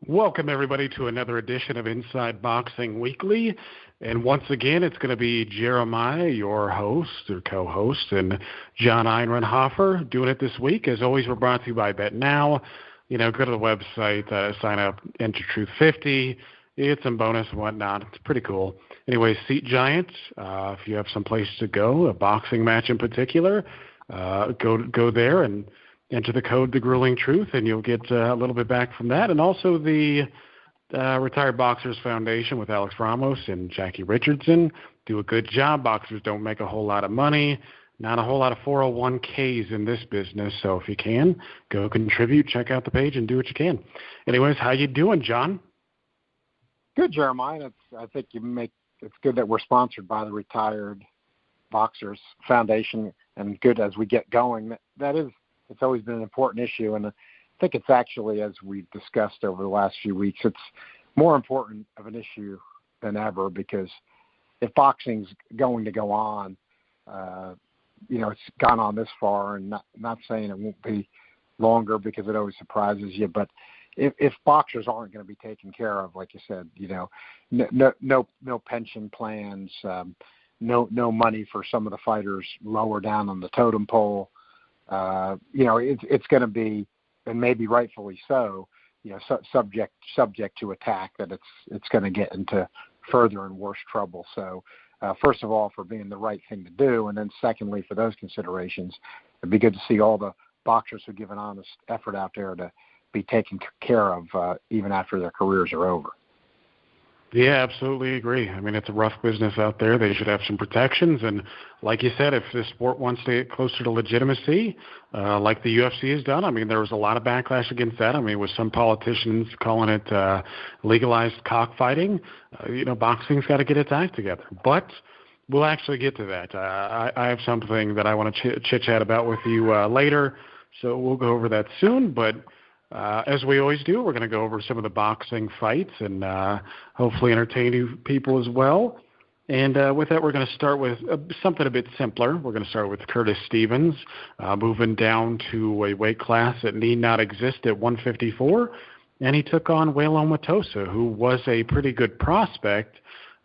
Welcome, everybody, to another edition of Inside Boxing Weekly. And once again, it's going to be Jeremiah, your host or co-host, and John Einreinhofer doing it this week. As always, we're brought to you by BetNow. You know, go to the website, sign up, enter Truth50. You get some bonus and whatnot. It's pretty cool. Anyway, Seat Giants, if you have some place to go, a boxing match in particular, go there and enter the code The Grueling Truth, and you'll get a little bit back from that. And also the Retired Boxers Foundation with Alex Ramos and Jackie Richardson do a good job. Boxers don't make a whole lot of money, not a whole lot of 401ks in this business. So if you can, go contribute, check out the page, and do what you can. Anyways, how you doing, John? Good, Jeremiah. I think it's good that we're sponsored by the Retired Boxers Foundation, and good as we get going. It's always been an important issue, and I think it's actually, as we've discussed over the last few weeks, it's more important of an issue than ever, because if boxing's going to go on, it's gone on this far, and not saying it won't be longer because it always surprises you, but if boxers aren't going to be taken care of, like you said, no pension plans, no money for some of the fighters lower down on the totem pole, it's going to be, and maybe rightfully so, subject to attack, that it's going to get into further and worse trouble. So, first of all, for being the right thing to do, and then secondly, for those considerations, it'd be good to see all the boxers who give an honest effort out there to be taken care of even after their careers are over. Yeah, absolutely agree. I mean, it's a rough business out there. They should have some protections. And like you said, if the sport wants to get closer to legitimacy, like the UFC has done, I mean, there was a lot of backlash against that. I mean, with some politicians calling it legalized cockfighting, boxing's got to get its act together. But we'll actually get to that. I have something that I want to chit-chat about with you later, so we'll go over that soon. But as we always do, we're going to go over some of the boxing fights and hopefully entertain you people as well. And with that, we're going to start with something a bit simpler. We're going to start with Curtis Stevens, moving down to a weight class that need not exist at 154. And he took on Welome Atossa, who was a pretty good prospect,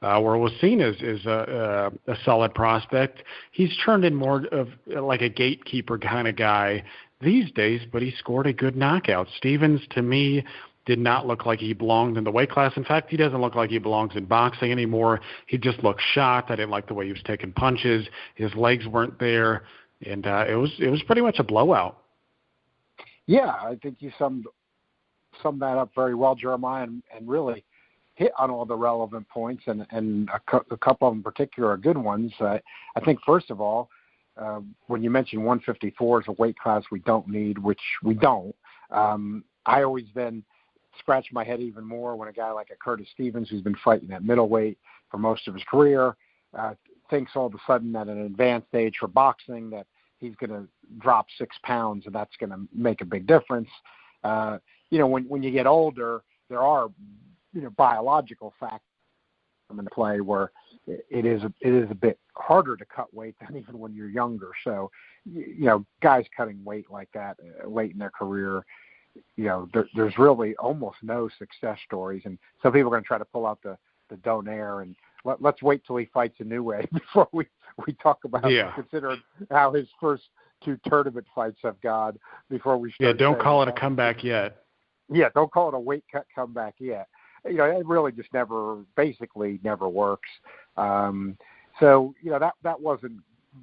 or was seen as a solid prospect. He's turned in more of like a gatekeeper kind of guy these days, but he scored a good knockout. Stevens, to me, did not look like he belonged in the weight class. In fact, he doesn't look like he belongs in boxing anymore. He just looked shot. I didn't like the way he was taking punches. His legs weren't there, and it was pretty much a blowout. Yeah, I think you summed that up very well, Jeremiah, and really hit on all the relevant points, and a couple of them in particular are good ones. I think, first of all, when you mention 154 as a weight class we don't need, which we don't, I always then scratch my head even more when a guy like a Curtis Stevens, who's been fighting at middleweight for most of his career, thinks all of a sudden at an advanced age for boxing that he's going to drop 6 pounds and that's going to make a big difference. When you get older, there are biological factors come into play where it is a bit harder to cut weight than even when you're younger. So, guys cutting weight like that late in their career, there's really almost no success stories. And some people are going to try to pull out the Donaire, and let's wait till he fights a new way before we talk about consider how his first 2 tournament fights have gone before we start. Yeah, don't call it a comeback yet. Yeah, don't call it a weight cut comeback yet. It really just basically never works. So that wasn't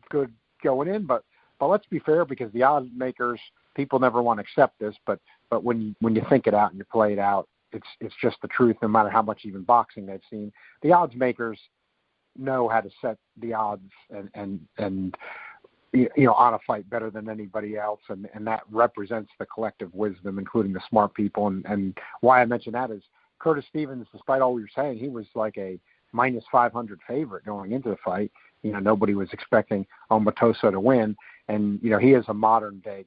good going in, but let's be fair, because the odds makers, people never want to accept this, but when you think it out and you play it out, it's just the truth. No matter how much even boxing they've seen, the odds makers know how to set the odds and on a fight better than anybody else, and that represents the collective wisdom, including the smart people. And why I mention that is Curtis Stevens, despite all we were saying, he was like a minus 500 favorite going into the fight. Nobody was expecting Atossa to win, and he is a modern day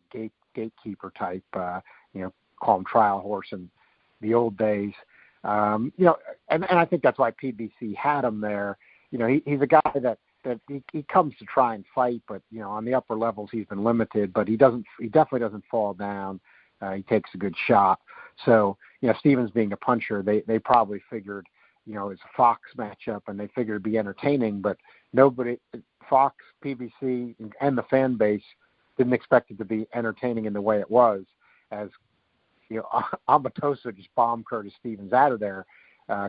gatekeeper type. Call him trial horse in the old days. And I think that's why PBC had him there. He's a guy that he comes to try and fight, but on the upper levels he's been limited. But he definitely doesn't fall down. He takes a good shot. So Stevens being a puncher, they probably figured, it's a Fox matchup, and they figured it'd be entertaining, but nobody, Fox, PBC, and the fan base didn't expect it to be entertaining in the way it was, as Atossa just bombed Curtis Stevens out of there.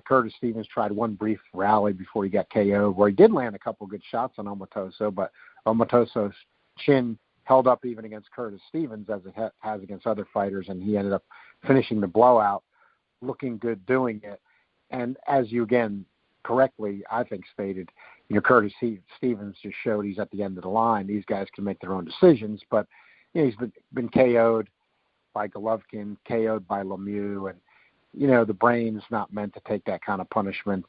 Curtis Stevens tried one brief rally before he got KO'd, where he did land a couple good shots on Atossa, but Amatossa's chin held up even against Curtis Stevens, as it has against other fighters, and he ended up finishing the blowout, looking good doing it. And as you again correctly, I think, stated, Curtis Stevens just showed he's at the end of the line. These guys can make their own decisions, but he's been KO'd by Golovkin, KO'd by Lemieux, and the brain's not meant to take that kind of punishment.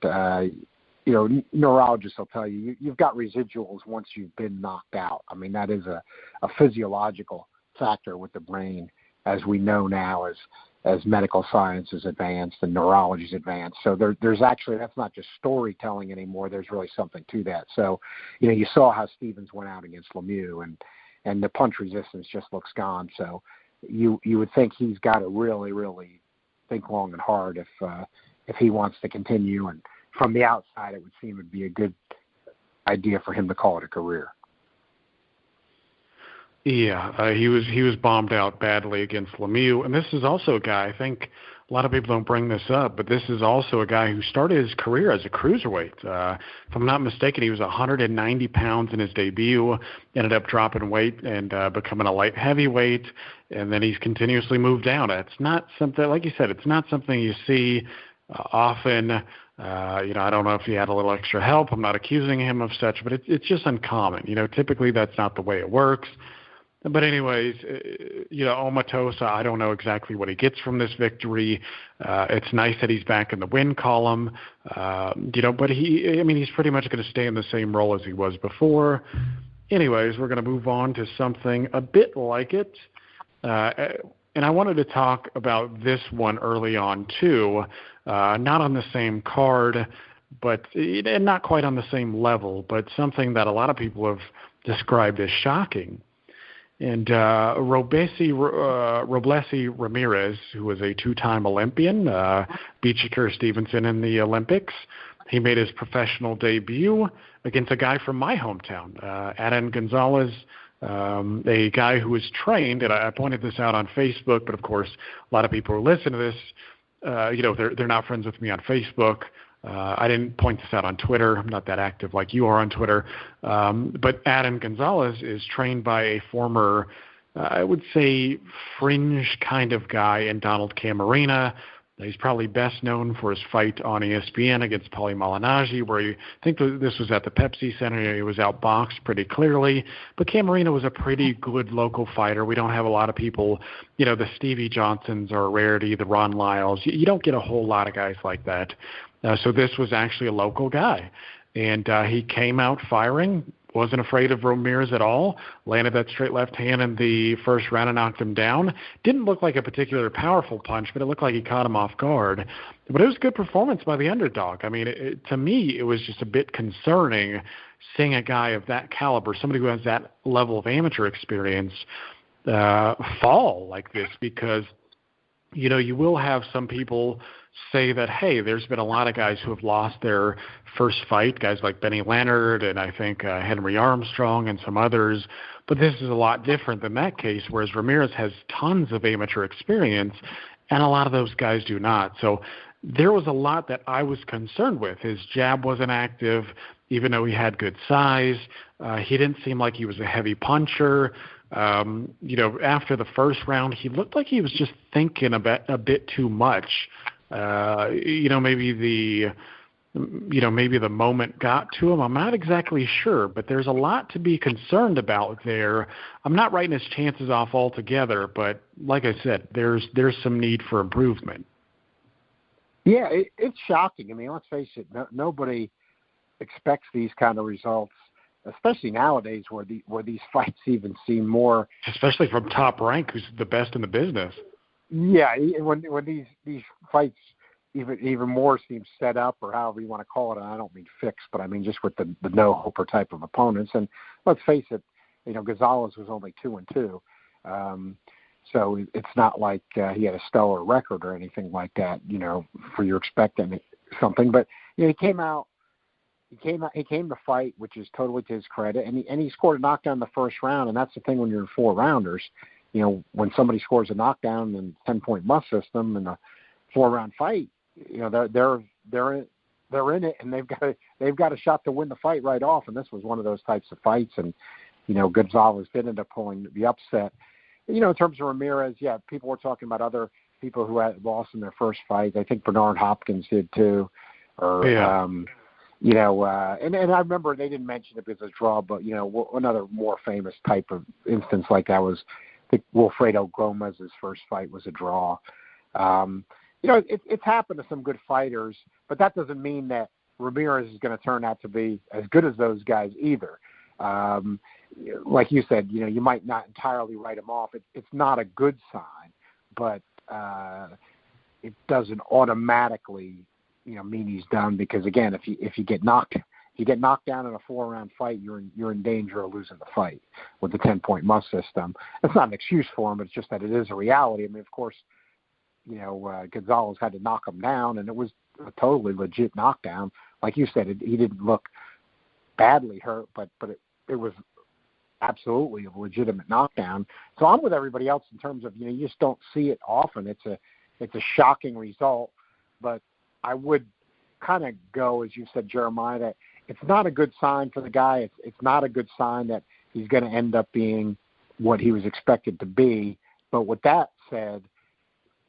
Neurologists will tell you you've got residuals once you've been knocked out. I mean, that is a physiological factor with the brain, as we know now as medical science is advanced and neurology's advanced. So there's actually, that's not just storytelling anymore. There's really something to that. So, you saw how Stevens went out against Lemieux, and the punch resistance just looks gone. So you would think he's got to really, really think long and hard if he wants to continue. And from the outside, it would seem it'd be a good idea for him to call it a career. Yeah, he was bombed out badly against Lemieux, and this is also a guy, I think a lot of people don't bring this up, but this is also a guy who started his career as a cruiserweight. If I'm not mistaken, he was 190 pounds in his debut, ended up dropping weight and becoming a light heavyweight, and then he's continuously moved down. It's not something, like you said, it's not something you see often. I don't know if he had a little extra help. I'm not accusing him of such, but it's just uncommon. Typically that's not the way it works. But anyways, Atossa, I don't know exactly what he gets from this victory. It's nice that he's back in the win column, but he's pretty much going to stay in the same role as he was before. Anyways, we're going to move on to something a bit like it. And I wanted to talk about this one early on, too, not on the same card, and not quite on the same level, but something that a lot of people have described as shocking. And Roblesi Ramirez, who was a two-time Olympian, beat Shakur Stevenson in the Olympics. He made his professional debut against a guy from my hometown, Adrian Gonzales, a guy who was trained, and I pointed this out on Facebook, but of course a lot of people who listen to this, they're not friends with me on Facebook. I didn't point this out on Twitter. I'm not that active like you are on Twitter. But Adrian Gonzales is trained by a former, I would say, fringe kind of guy in Donald Camarena. He's probably best known for his fight on ESPN against Paulie Malignaggi, where I think this was at the Pepsi Center. He was outboxed pretty clearly. But Camarena was a pretty good local fighter. We don't have a lot of people, the Stevie Johnsons are a rarity, the Ron Lyles. You don't get a whole lot of guys like that. So this was actually a local guy. And he came out firing, wasn't afraid of Ramirez at all, landed that straight left hand in the first round and knocked him down. Didn't look like a particularly powerful punch, but it looked like he caught him off guard. But it was a good performance by the underdog. I mean, to me, it was just a bit concerning seeing a guy of that caliber, somebody who has that level of amateur experience, fall like this, because, you will have some people say that, hey, there's been a lot of guys who have lost their first fight, guys like Benny Leonard and I think Henry Armstrong and some others. But this is a lot different than that case, whereas Ramirez has tons of amateur experience, and a lot of those guys do not. So there was a lot that I was concerned with. His jab wasn't active, even though he had good size. He didn't seem like he was a heavy puncher. After the first round, he looked like he was just thinking a bit too much. Maybe the moment got to him. I'm not exactly sure, but there's a lot to be concerned about there. I'm not writing his chances off altogether, but like I said, there's some need for improvement. Yeah, it's shocking. I mean, let's face it, nobody expects these kind of results, especially nowadays where these fights even seem more, especially from Top Rank, who's the best in the business. Yeah, when these fights even more seem set up, or however you want to call it, and I don't mean fixed, but I mean just with the no-hoper type of opponents. And let's face it, Gonzales was only 2-2. So it's not like he had a stellar record or anything like that, for you're expecting something. But he came to fight, which is totally to his credit, and he scored a knockdown in the first round. And that's the thing when you're in 4 rounders, when somebody scores a knockdown in 10-point must system in a 4-round fight, they're in it, and they've got a shot to win the fight right off. And this was one of those types of fights, and Gonzales did end up pulling the upset. In terms of Ramirez, yeah, people were talking about other people who had lost in their first fight. I think Bernard Hopkins did too, or yeah. and I remember they didn't mention it because it's a draw, but another more famous type of instance like that was, I think, Wilfredo Gomez's first fight was a draw. It's happened to some good fighters, but that doesn't mean that Ramirez is going to turn out to be as good as those guys either. Like you said, you might not entirely write him off. It's not a good sign, but it doesn't automatically, mean he's done, because again, if you get knocked down in a 4-round fight, you're in danger of losing the fight with the 10-point must system. It's not an excuse for him, but it's just that it is a reality. I mean, of course, Gonzales had to knock him down, and it was a totally legit knockdown. Like you said, he didn't look badly hurt, but it was absolutely a legitimate knockdown. So I'm with everybody else in terms of, you just don't see it often. It's a shocking result, but I would kind of go, as you said, Jeremiah, that it's not a good sign for the guy. It's not a good sign that he's going to end up being what he was expected to be. But with that said,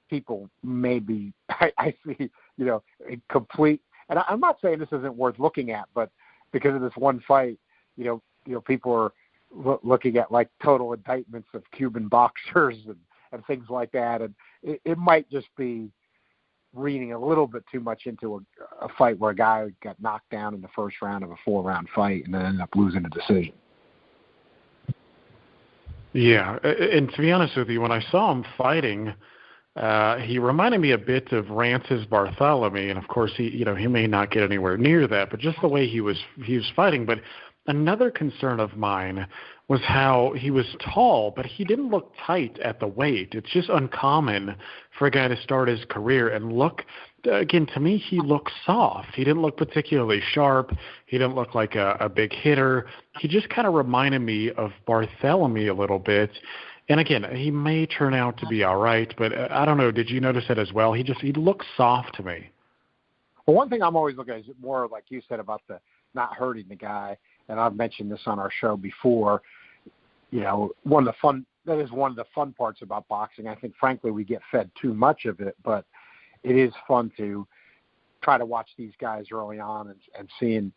people maybe, I see, complete, and I'm not saying this isn't worth looking at, but because of this one fight, people are looking at like total indictments of Cuban boxers and things like that, and it might just be reading a little bit too much into a fight where a guy got knocked down in the first round of a 4-round fight and then ended up losing a decision. Yeah, and to be honest with you, when I saw him fighting, he reminded me a bit of Rance's Bartholomew, and of course he may not get anywhere near that, but just the way he was fighting. But another concern of mine was how he was tall, but he didn't look tight at the weight. It's just uncommon for a guy to start his career and look, again, to me, he looked soft. He didn't look particularly sharp. He didn't look like a big hitter. He just kind of reminded me of Bartholomew a little bit. And again, he may turn out to be all right, but I don't know. Did you notice it as well? He looks soft to me. Well, one thing I'm always looking at is more like you said about the not hurting the guy, and I've mentioned this on our show before. One of the fun parts about boxing. I think, frankly, we get fed too much of it, but it is fun to try to watch these guys early on and seeing,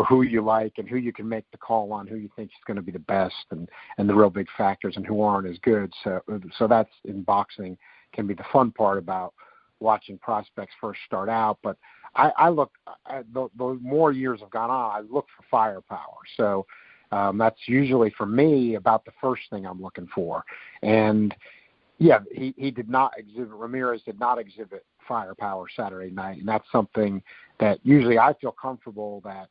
who you like and who you can make the call on, who you think is going to be the best, and the real big factors and who aren't as good. So that's, in boxing, can be the fun part about watching prospects first start out. But I look, the more years have gone on, I look for firepower. So that's usually, for me, about the first thing I'm looking for. And yeah, he did not exhibit, Ramirez did not exhibit firepower Saturday night, and that's something that usually I feel comfortable that,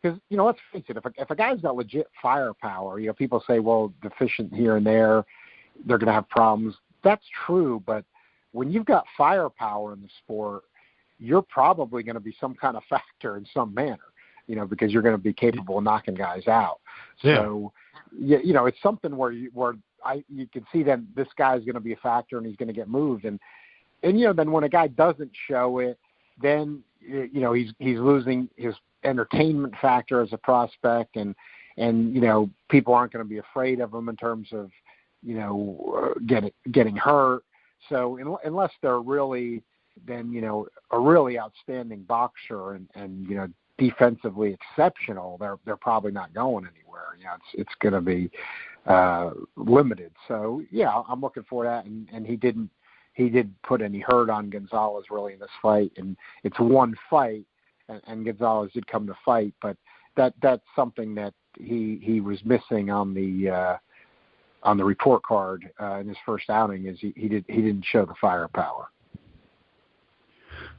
because, let's face it, if a guy's got legit firepower, people say, well, deficient here and there, they're going to have problems. That's true, but when you've got firepower in the sport, you're probably going to be some kind of factor in some manner, because you're going to be capable of knocking guys out. Yeah. So, it's something where you can see that this guy's going to be a factor and he's going to get moved. And then when a guy doesn't show it, then, he's losing his entertainment factor as a prospect, and people aren't going to be afraid of him in terms of, getting hurt. So unless they're really, then, a really outstanding boxer and defensively exceptional, they're probably not going anywhere. It's going to be limited. So yeah, I'm looking for that, and he didn't put any hurt on Gonzales really in this fight, and it's one fight, and Gonzales did come to fight, but that's something that he was missing on the report card in his first outing, is he didn't show the firepower.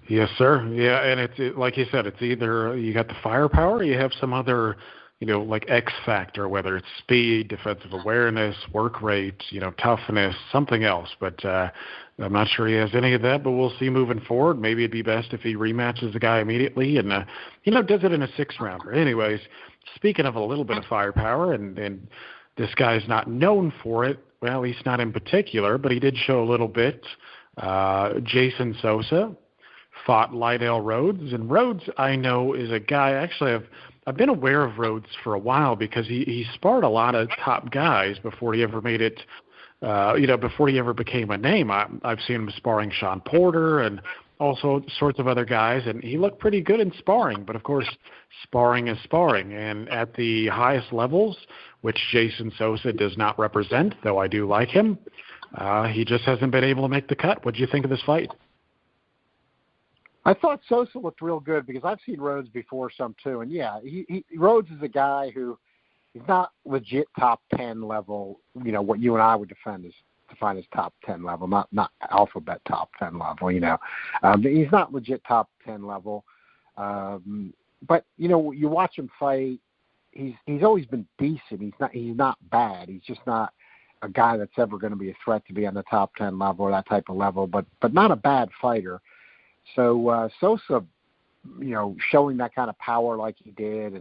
Yes, sir. Yeah, and it's like you said, it's either you got the firepower, or you have some other like X factor, whether it's speed, defensive awareness, work rate, toughness, something else. But I'm not sure he has any of that, but we'll see moving forward. Maybe it'd be best if he rematches the guy immediately and, does it in a 6-rounder. Anyways, speaking of a little bit of firepower, and this guy's not known for it, well, he's not in particular, but he did show a little bit. Jason Sosa fought Lydell Rhodes, and Rhodes, I know, is a guy, actually, I've been aware of Rhodes for a while because he sparred a lot of top guys before he ever made it, before he ever became a name. I've seen him sparring Sean Porter and also sorts of other guys, and he looked pretty good in sparring. But, of course, sparring is sparring. And at the highest levels, which Jason Sosa does not represent, though I do like him, he just hasn't been able to make the cut. What do you think of this fight? I thought Sosa looked real good because I've seen Rhodes before some too. And, yeah, Rhodes is a guy who he's not legit top 10 level, what you and I would define as top 10 level, not alphabet top 10 level, he's not legit top 10 level. But, you watch him fight, he's always been decent. He's not bad. He's just not a guy that's ever going to be a threat to be on the top 10 level or that type of level, but not a bad fighter. So Sosa, showing that kind of power like he did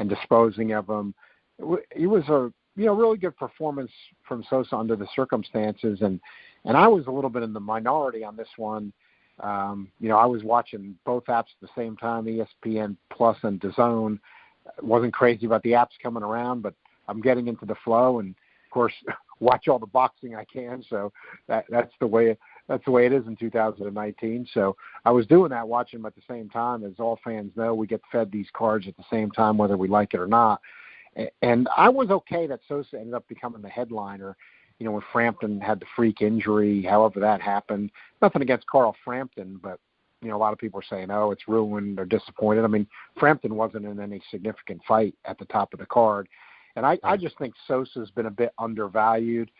and disposing of him, it was a really good performance from Sosa under the circumstances. And I was a little bit in the minority on this one. I was watching both apps at the same time, ESPN Plus and DAZN. Wasn't crazy about the apps coming around, but I'm getting into the flow and, of course, watch all the boxing I can. So that's the way it is in 2019. So I was doing that, watching them at the same time. As all fans know, we get fed these cards at the same time, whether we like it or not. And I was okay that Sosa ended up becoming the headliner, when Frampton had the freak injury, however that happened. Nothing against Carl Frampton, but, a lot of people are saying, oh, it's ruined or disappointed. I mean, Frampton wasn't in any significant fight at the top of the card. And I just think Sosa's been a bit undervalued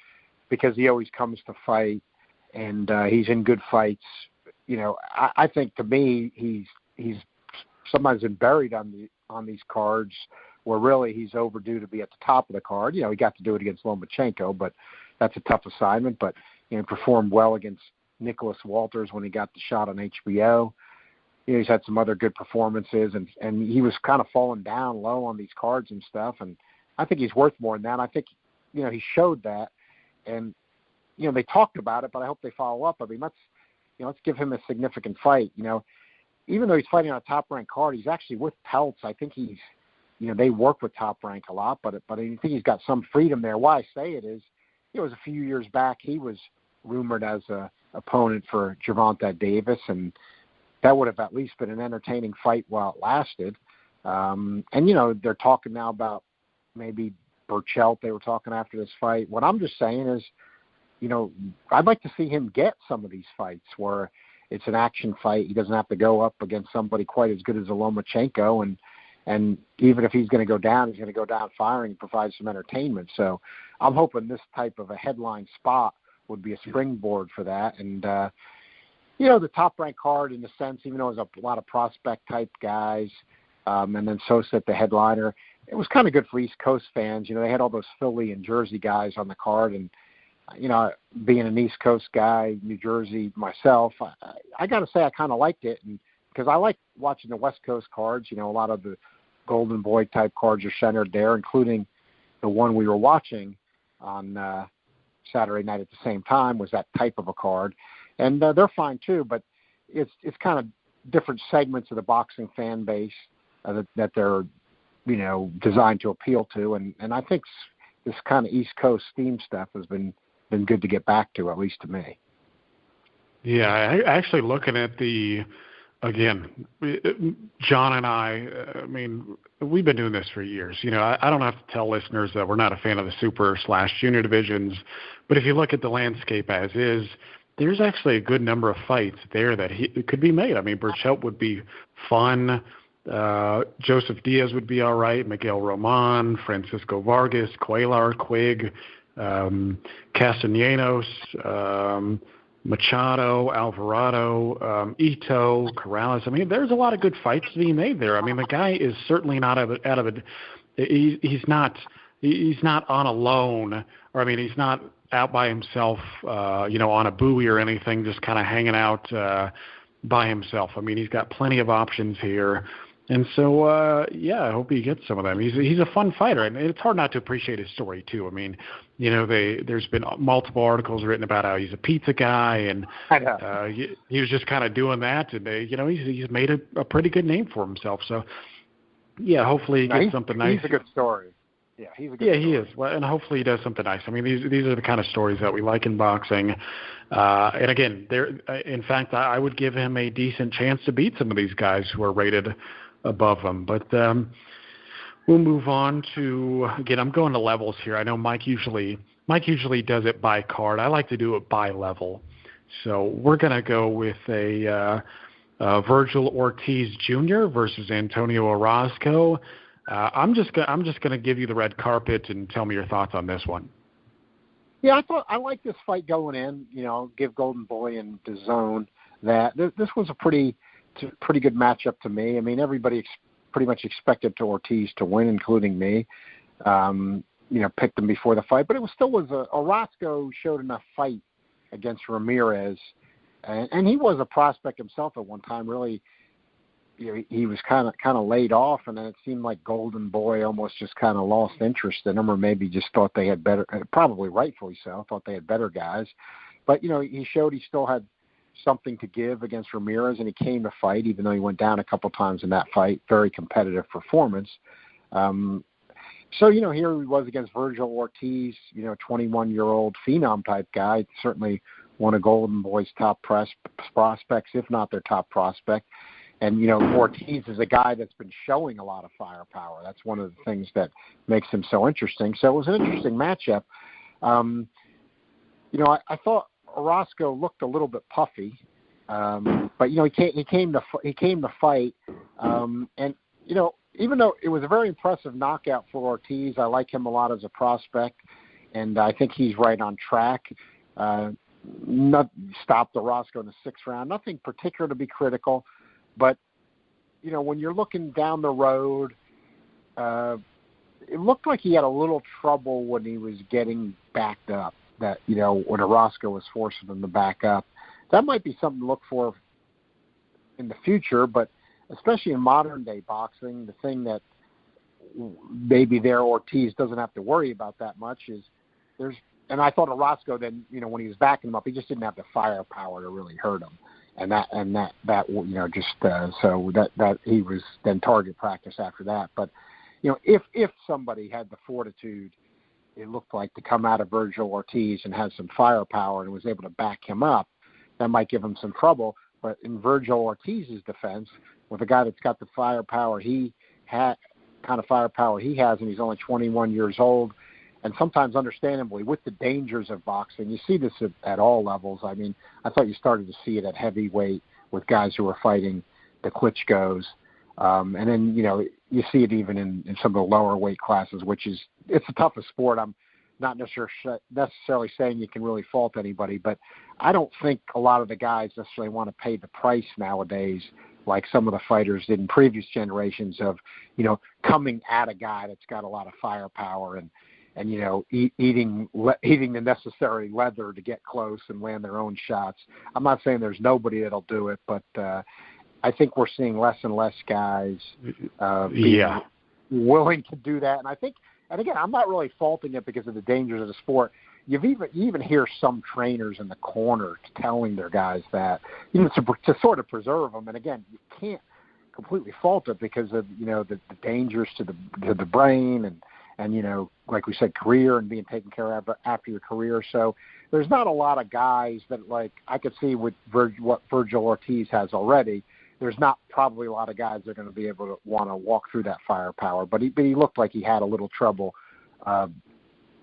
because he always comes to fight. And he's in good fights. I think to me he's sometimes been buried on these cards where really he's overdue to be at the top of the card. He got to do it against Lomachenko, but that's a tough assignment. But he performed well against Nicholas Walters when he got the shot on HBO. He's had some other good performances, and he was kind of falling down low on these cards and stuff. And I think he's worth more than that. I think he showed that, and they talked about it, but I hope they follow up. I mean, let's give him a significant fight. Even though he's fighting on a top-ranked card, he's actually with Peltz. I think he's, they work with Top Rank a lot, but I think he's got some freedom there. Why I say it is, it was a few years back he was rumored as a opponent for Gervonta Davis, and that would have at least been an entertaining fight while it lasted. And they're talking now about maybe Burchelt. They were talking after this fight. What I'm just saying is, I'd like to see him get some of these fights where it's an action fight. He doesn't have to go up against somebody quite as good as a Lomachenko, and even if he's going to go down, he's going to go down firing and provide some entertainment. So I'm hoping this type of a headline spot would be a springboard for that. And, the top-ranked card in the sense, even though it was a lot of prospect-type guys, and then Sosa at the headliner, it was kind of good for East Coast fans. They had all those Philly and Jersey guys on the card, and being an East Coast guy, New Jersey myself, I got to say I kind of liked it, and because I like watching the West Coast cards. A lot of the Golden Boy type cards are centered there, including the one we were watching on Saturday night at the same time was that type of a card, and they're fine too. But it's kind of different segments of the boxing fan base that they're designed to appeal to, and I think this kind of East Coast steam stuff has been good to get back to, at least to me. Yeah, I actually looking at again, John and I mean, we've been doing this for years. I don't have to tell listeners that we're not a fan of the super/junior divisions, but if you look at the landscape as is, there's actually a good number of fights there that could be made. I mean, Burchelt would be fun. Joseph Diaz would be all right. Miguel Roman, Francisco Vargas, Cuellar, Quigg, Castellanos, Machado, Alvarado, Ito, Corrales. I mean, there's a lot of good fights to be made there. I mean, the guy is certainly not out of he's not on a loan, or I mean, he's not out by himself, on a buoy or anything, just kind of hanging out by himself. I mean, he's got plenty of options here. And so, I hope he gets some of them. He's a fun fighter, and it's hard not to appreciate his story too. I mean, there's been multiple articles written about how he's a pizza guy, and he was just kind of doing that, and he's made a pretty good name for himself. So, hopefully he gets something nice. He's a good story. Yeah, he's a good story. He is. Well, and hopefully he does something nice. I mean, these are the kind of stories that we like in boxing. And again, in fact, I would give him a decent chance to beat some of these guys who are rated above him. But we'll move on to, again, I'm going to levels here. I know Mike usually does it by card. I like to do it by level. So we're going to go with a Vergil Ortiz Jr. versus Antonio Orosco. I'm just gonna give you the red carpet and tell me your thoughts on this one. Yeah, I like this fight going in. Give Golden Boy and DAZN that this was a pretty good matchup to me. I mean, everybody pretty much expected Ortiz to win, including me. Picked him before the fight, but it was Orosco showed enough fight against Ramirez, and he was a prospect himself at one time. Really. He was kind of laid off, and then it seemed like Golden Boy almost just kind of lost interest in him, or maybe just thought they had better, probably rightfully so, thought they had better guys. But, he showed he still had something to give against Ramirez, and he came to fight, even though he went down a couple times in that fight. Very competitive performance. So, here he was against Vergil Ortiz, 21-year-old phenom type guy, certainly one of Golden Boy's top prospects, if not their top prospect. And, Ortiz is a guy that's been showing a lot of firepower. That's one of the things that makes him so interesting. So it was an interesting matchup. I thought Orosco looked a little bit puffy, but, he came to fight. And, even though it was a very impressive knockout for Ortiz, I like him a lot as a prospect, and I think he's right on track. Not stopped Orosco in the 6th round. Nothing particular to be critical. But, when you're looking down the road, it looked like he had a little trouble when he was getting backed up, that, when Orosco was forcing him to back up. That might be something to look for in the future, but especially in modern-day boxing, the thing that maybe Ortiz doesn't have to worry about that much is and I thought Orosco then, when he was backing him up, he just didn't have the firepower to really hurt him. And that he was then target practice after that. But, if somebody had the fortitude, it looked like, to come out of Vergil Ortiz and had some firepower and was able to back him up, that might give him some trouble. But in Vergil Ortiz's defense, with a guy that's got the firepower he has, and he's only 21 years old, and sometimes, understandably, with the dangers of boxing, you see this at all levels. I mean, I thought you started to see it at heavyweight with guys who were fighting the Klitschkos. And then, you see it even in some of the lower weight classes, it's the toughest sport. I'm not necessarily saying you can really fault anybody, but I don't think a lot of the guys necessarily want to pay the price nowadays like some of the fighters did in previous generations of, coming at a guy that's got a lot of firepower and eating the necessary leather to get close and land their own shots. I'm not saying there's nobody that'll do it, but I think we're seeing less and less guys being willing to do that. And I think, and again, I'm not really faulting it because of the dangers of the sport. You even hear some trainers in the corner telling their guys that, to sort of preserve them. And again, you can't completely fault it because of, the dangers to the brain and like we said, career and being taken care of after your career. So there's not a lot of guys that, like, I could see with what Vergil Ortiz has already. There's not probably a lot of guys that are going to be able to want to walk through that firepower. But he looked like he had a little trouble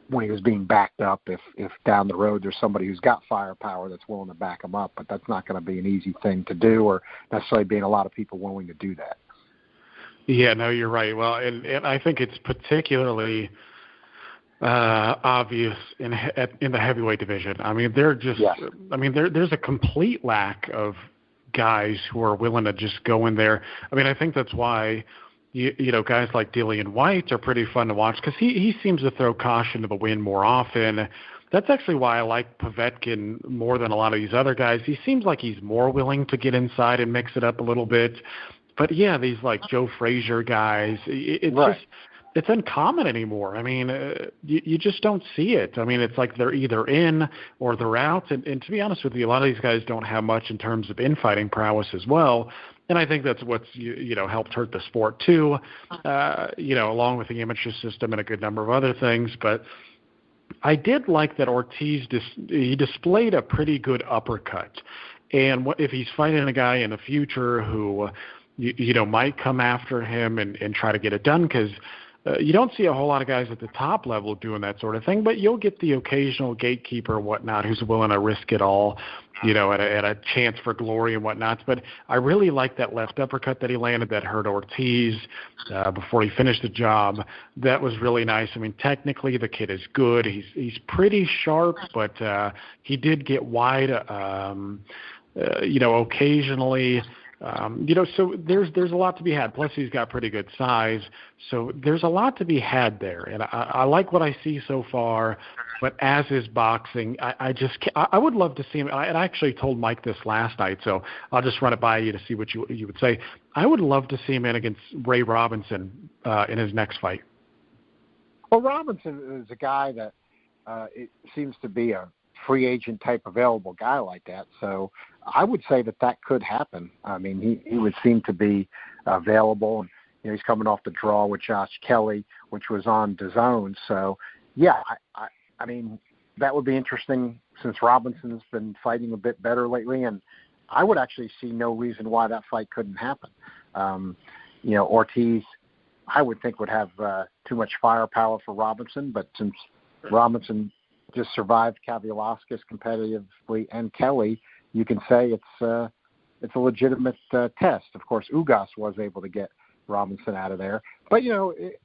when he was being backed up. If down the road there's somebody who's got firepower that's willing to back him up, but that's not going to be an easy thing to do, or necessarily being a lot of people willing to do that. Yeah, no, you're right. Well, and I think it's particularly obvious in the heavyweight division. I mean, there's a complete lack of guys who are willing to just go in there. I mean, I think that's why guys like Dillian White are pretty fun to watch because he seems to throw caution to the wind more often. That's actually why I like Povetkin more than a lot of these other guys. He seems like he's more willing to get inside and mix it up a little bit. But, yeah, these like Joe Frazier guys, it's right. just it's uncommon anymore. I mean, you just don't see it. I mean, it's like they're either in or they're out. And to be honest with you, a lot of these guys don't have much in terms of infighting prowess as well. And I think that's what's, helped hurt the sport too, along with the amateur system and a good number of other things. But I did like that Ortiz, he displayed a pretty good uppercut. And if he's fighting a guy in the future who, might come after him and try to get it done, because you don't see a whole lot of guys at the top level doing that sort of thing, but you'll get the occasional gatekeeper or whatnot who's willing to risk it all, at a chance for glory and whatnot. But I really like that left uppercut that he landed that hurt Ortiz before he finished the job. That was really nice. I mean, technically the kid is good. He's pretty sharp, but he did get wide, occasionally. So there's a lot to be had. Plus, he's got pretty good size. So there's a lot to be had there. And I like what I see so far. But as is boxing, I would love to see him. And I actually told Mike this last night, so I'll just run it by you to see what you would say. I would love to see him in against Ray Robinson in his next fight. Well, Robinson is a guy that it seems to be a free agent type available guy like that. So I would say that could happen. I mean, he would seem to be available, and he's coming off the draw with Josh Kelly, which was on DAZN. So yeah, I mean, that would be interesting since Robinson's been fighting a bit better lately, and I would actually see no reason why that fight couldn't happen. Ortiz, I would think would have too much firepower for Robinson, but since Robinson just survived Kavaliauskas competitively and Kelly, you can say it's a legitimate test. Of course, Ugas was able to get Robinson out of there, but it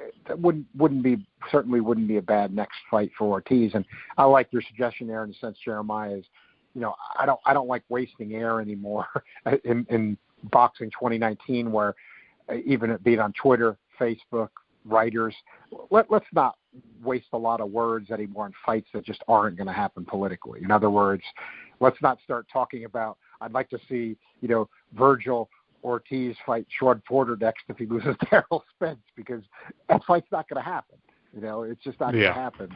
wouldn't be a bad next fight for Ortiz. And I like your suggestion there in the sense, Jeremiah, is I don't like wasting air anymore in boxing 2019, where even it being on Twitter, Facebook, writers, let's not waste a lot of words anymore in fights that just aren't going to happen politically. In other words, let's not start talking about, I'd like to see, Vergil Ortiz fight Sean Porter next if he loses to Errol Spence, because that fight's not going to happen. It's just not going to happen.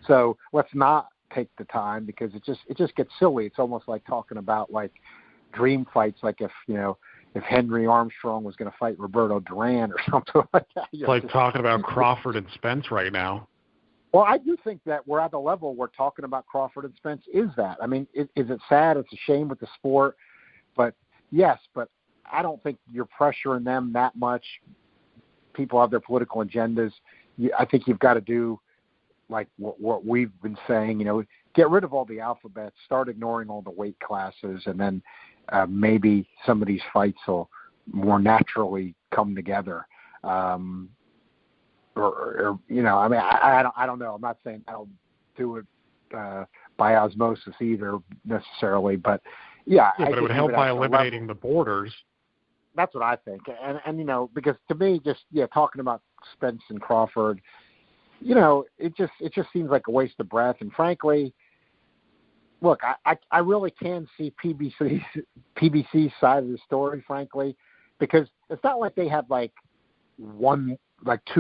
So let's not take the time, because it just gets silly. It's almost like talking about like dream fights, like if Henry Armstrong was going to fight Roberto Duran or something like that. It's like talking about Crawford and Spence right now. Well, I do think that we're at the level where talking about Crawford and Spence is that. I mean, is it sad? It's a shame with the sport. But, yes, but I don't think you're pressuring them that much. People have their political agendas. I think you've got to do like what we've been saying, get rid of all the alphabets, start ignoring all the weight classes, and then maybe some of these fights will more naturally come together. I mean, I don't know. I'm not saying I'll do it by osmosis either necessarily, but yeah. But it would help by eliminating the borders. That's what I think. And because to me, just talking about Spence and Crawford, it just seems like a waste of breath. And frankly, look, I really can see PBC's side of the story, frankly, because it's not like they have two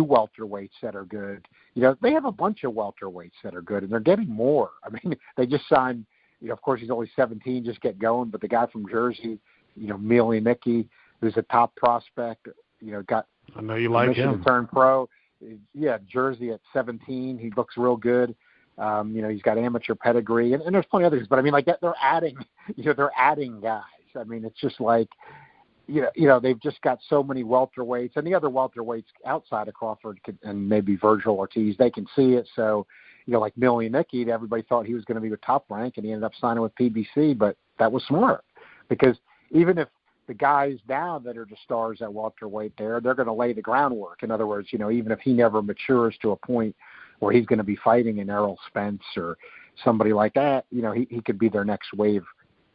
welterweights that are good. They have a bunch of welterweights that are good, and they're getting more. I mean, they just signed, of course, he's only 17, just get going, but the guy from Jersey, Mielnicki, who's a top prospect, got I know you like him. To turn pro. Yeah, Jersey at 17, he looks real good. He's got amateur pedigree, and there's plenty of others. But I mean, like that, they're adding guys. I mean, it's just like, they've just got so many welterweights, and the other welterweights outside of Crawford and maybe Vergil Ortiz, they can see it. So, like Mielnicki, everybody thought he was going to be with Top Rank, and he ended up signing with PBC. But that was smart, because even if the guys now that are the stars at welterweight they're going to lay the groundwork. In other words, even if he never matures to a point where he's going to be fighting an Errol Spence or somebody like that, he could be their next wave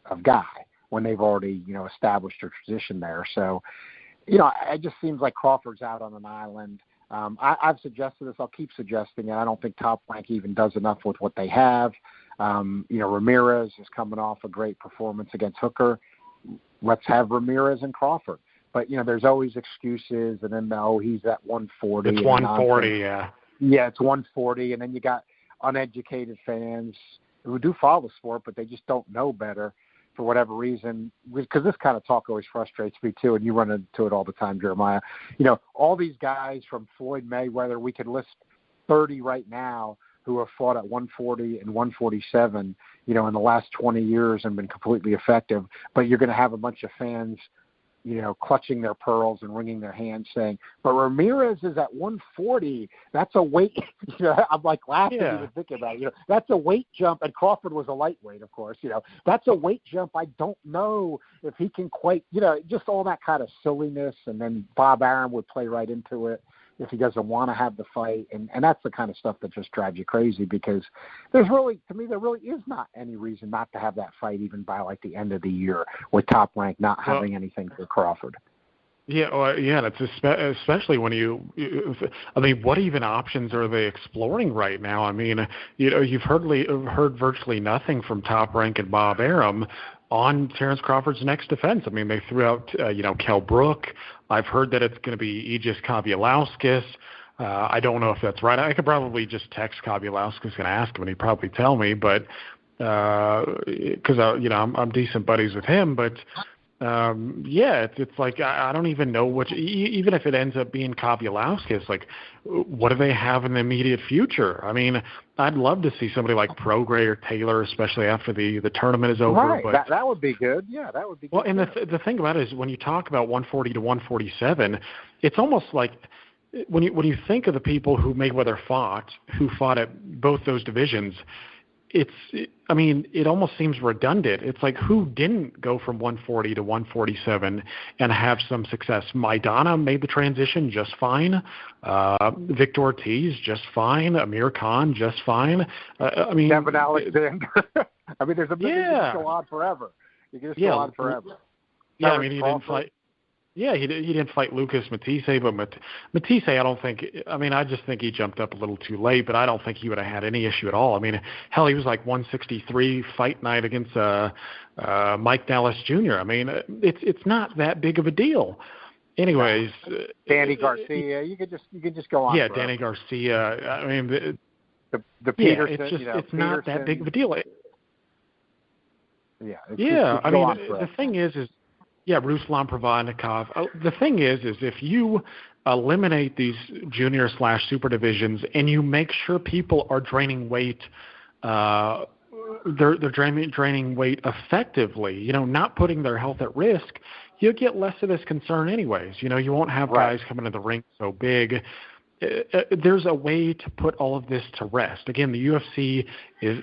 of guy when they've already, established their position there. So it just seems like Crawford's out on an island. I've suggested this. I'll keep suggesting it. I don't think Top Rank even does enough with what they have. Ramirez is coming off a great performance against Hooker. Let's have Ramirez and Crawford. But, there's always excuses, and then, he's at 140. It's 140, yeah. Yeah, it's 140, and then you got uneducated fans who do follow the sport, but they just don't know better for whatever reason, because this kind of talk always frustrates me too, and you run into it all the time, Jeremiah. All these guys from Floyd Mayweather, we could list 30 right now who have fought at 140 and 147, in the last 20 years and been completely effective, but you're going to have a bunch of fans clutching their pearls and wringing their hands saying, but Ramirez is at 140. That's a weight. I'm like laughing even thinking about it. That's a weight jump. And Crawford was a lightweight, of course. That's a weight jump. I don't know if he can quite, just all that kind of silliness. And then Bob Arum would play right into it if he doesn't want to have the fight. And that's the kind of stuff that just drives you crazy, because there really is not any reason not to have that fight even by like the end of the year with Top Rank not having anything for Crawford. Yeah, that's especially when what even options are they exploring right now? I mean, you've heard virtually nothing from Top Rank and Bob Arum on Terrence Crawford's next defense. I mean, they threw out, Kell Brook. I've heard that it's going to be Aegis Kownacki-Arreola. I don't know if that's right. I could probably just text Kownacki-Arreola and ask him, and he'd probably tell me. But because I'm decent buddies with him. But it's like I don't even know what. Even if it ends up being Kownacki-Arreola, it's like, what do they have in the immediate future? I mean, I'd love to see somebody like Prograis or Taylor, especially after the tournament is over. Right, but, that would be good. Yeah, that would be good. Well, and the thing about it is when you talk about 140 to 147, it's almost like when you think of the people who Mayweather fought at both those divisions, it almost seems redundant. It's like, who didn't go from 140 to 147 and have some success? Maidana made the transition just fine. Victor Ortiz, just fine. Amir Khan, just fine. Kevin Alexander. There's a bit you can just go on forever. You can just go on forever. Yeah, he didn't fight. Yeah, he didn't fight Lucas Matisse, but Matisse, I just think he jumped up a little too late, but I don't think he would have had any issue at all. I mean, hell, he was like 163 fight night against Mike Dallas Jr. I mean, it's not that big of a deal. Anyways, Danny Garcia, you could just go on. Yeah, forever. Danny Garcia. I mean, the Peterson. It's not that big of a deal. The thing is. Yeah, Ruslan Provodnikov. The thing is if you eliminate these junior/super divisions and you make sure people are draining weight, they're draining weight effectively, not putting their health at risk, you'll get less of this concern anyways. You won't have guys coming to the ring so big. There's a way to put all of this to rest. Again, the UFC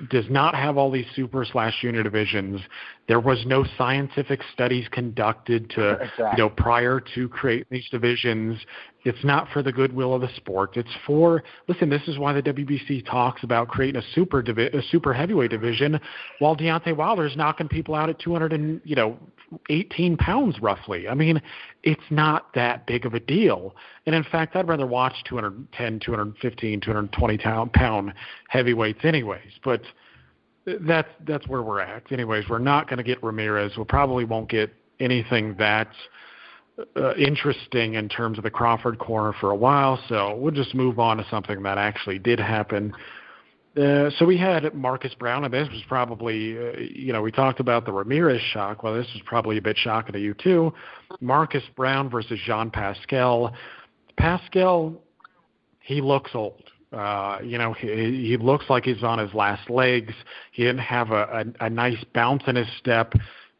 does not have all these super/junior divisions. There was no scientific studies conducted to, prior to create these divisions. It's not for the goodwill of the sport. It's for, listen, this is why the WBC talks about creating a super heavyweight division while Deontay Wilder's knocking people out at 218 pounds roughly. I mean, it's not that big of a deal. And in fact, I'd rather watch 210, 215, 220 pound heavyweights anyways. But that's where we're at. Anyways, we're not going to get Ramirez. We probably won't get anything that's interesting in terms of the Crawford corner for a while, so we'll just move on to something that actually did happen. So we had Marcus Brown, and this was probably, we talked about the Ramirez shock. Well, this was probably a bit shocking to you too. Marcus Brown versus Jean Pascal. Pascal, he looks old. He looks like he's on his last legs. He didn't have a nice bounce in his step.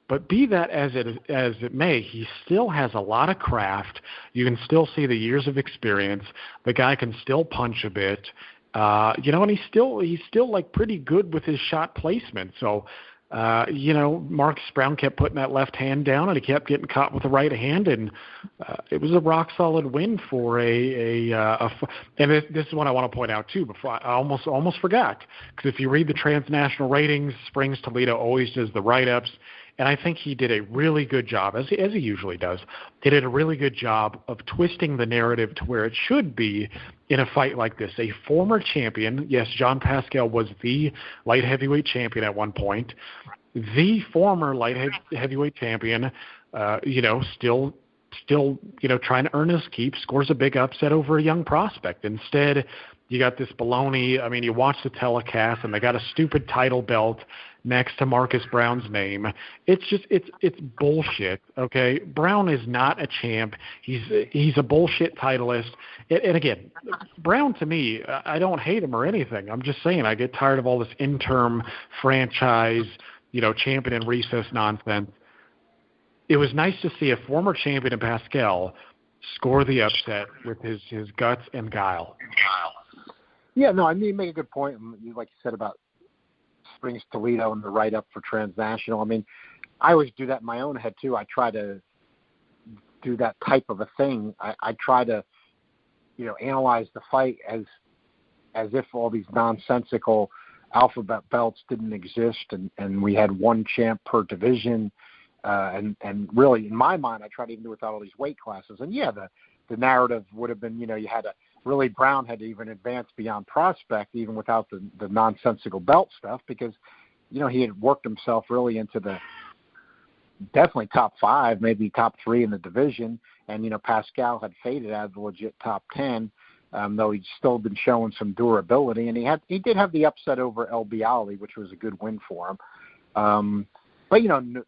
But be that as it may, he still has a lot of craft. You can still see the years of experience. The guy can still punch a bit, and he's still like pretty good with his shot placement. So, Marcus Brown kept putting that left hand down, and he kept getting caught with the right hand, and it was a rock solid win for and this is what I want to point out too. Before I almost forgot, because if you read the transnational ratings, Springs Toledo always does the write-ups. And I think he did a really good job, as he usually does. He did a really good job of twisting the narrative to where it should be in a fight like this. A former champion, yes, John Pascal was the light heavyweight champion at one point. The former light heavyweight champion, still trying to earn his keep, scores a big upset over a young prospect. Instead, you got this baloney. I mean, you watch the telecast, and they got a stupid title belt next to Marcus Brown's name. It's bullshit. Okay, Brown is not a champ. He's a bullshit titleist. And again, Brown, to me, I don't hate him or anything. I'm just saying I get tired of all this interim franchise, champion in recess nonsense. It was nice to see a former champion in Pascal score the upset with his guts and guile. Yeah, no, I mean, you make a good point, like you said about Springs Toledo and the write-up for Transnational. I mean, I always do that in my own head, too. I try to do that type of a thing. I try to, analyze the fight as if all these nonsensical alphabet belts didn't exist and we had one champ per division. And really, in my mind, I try to even do it without all these weight classes. And, yeah, the narrative would have been, you had to really Brown had to even advance beyond prospect, even without the nonsensical belt stuff, because, he had worked himself really into the definitely top 5, maybe top 3 in the division. And, Pascal had faded out of the legit top 10, though he'd still been showing some durability. And he did have the upset over El Bialy, which was a good win for him. But,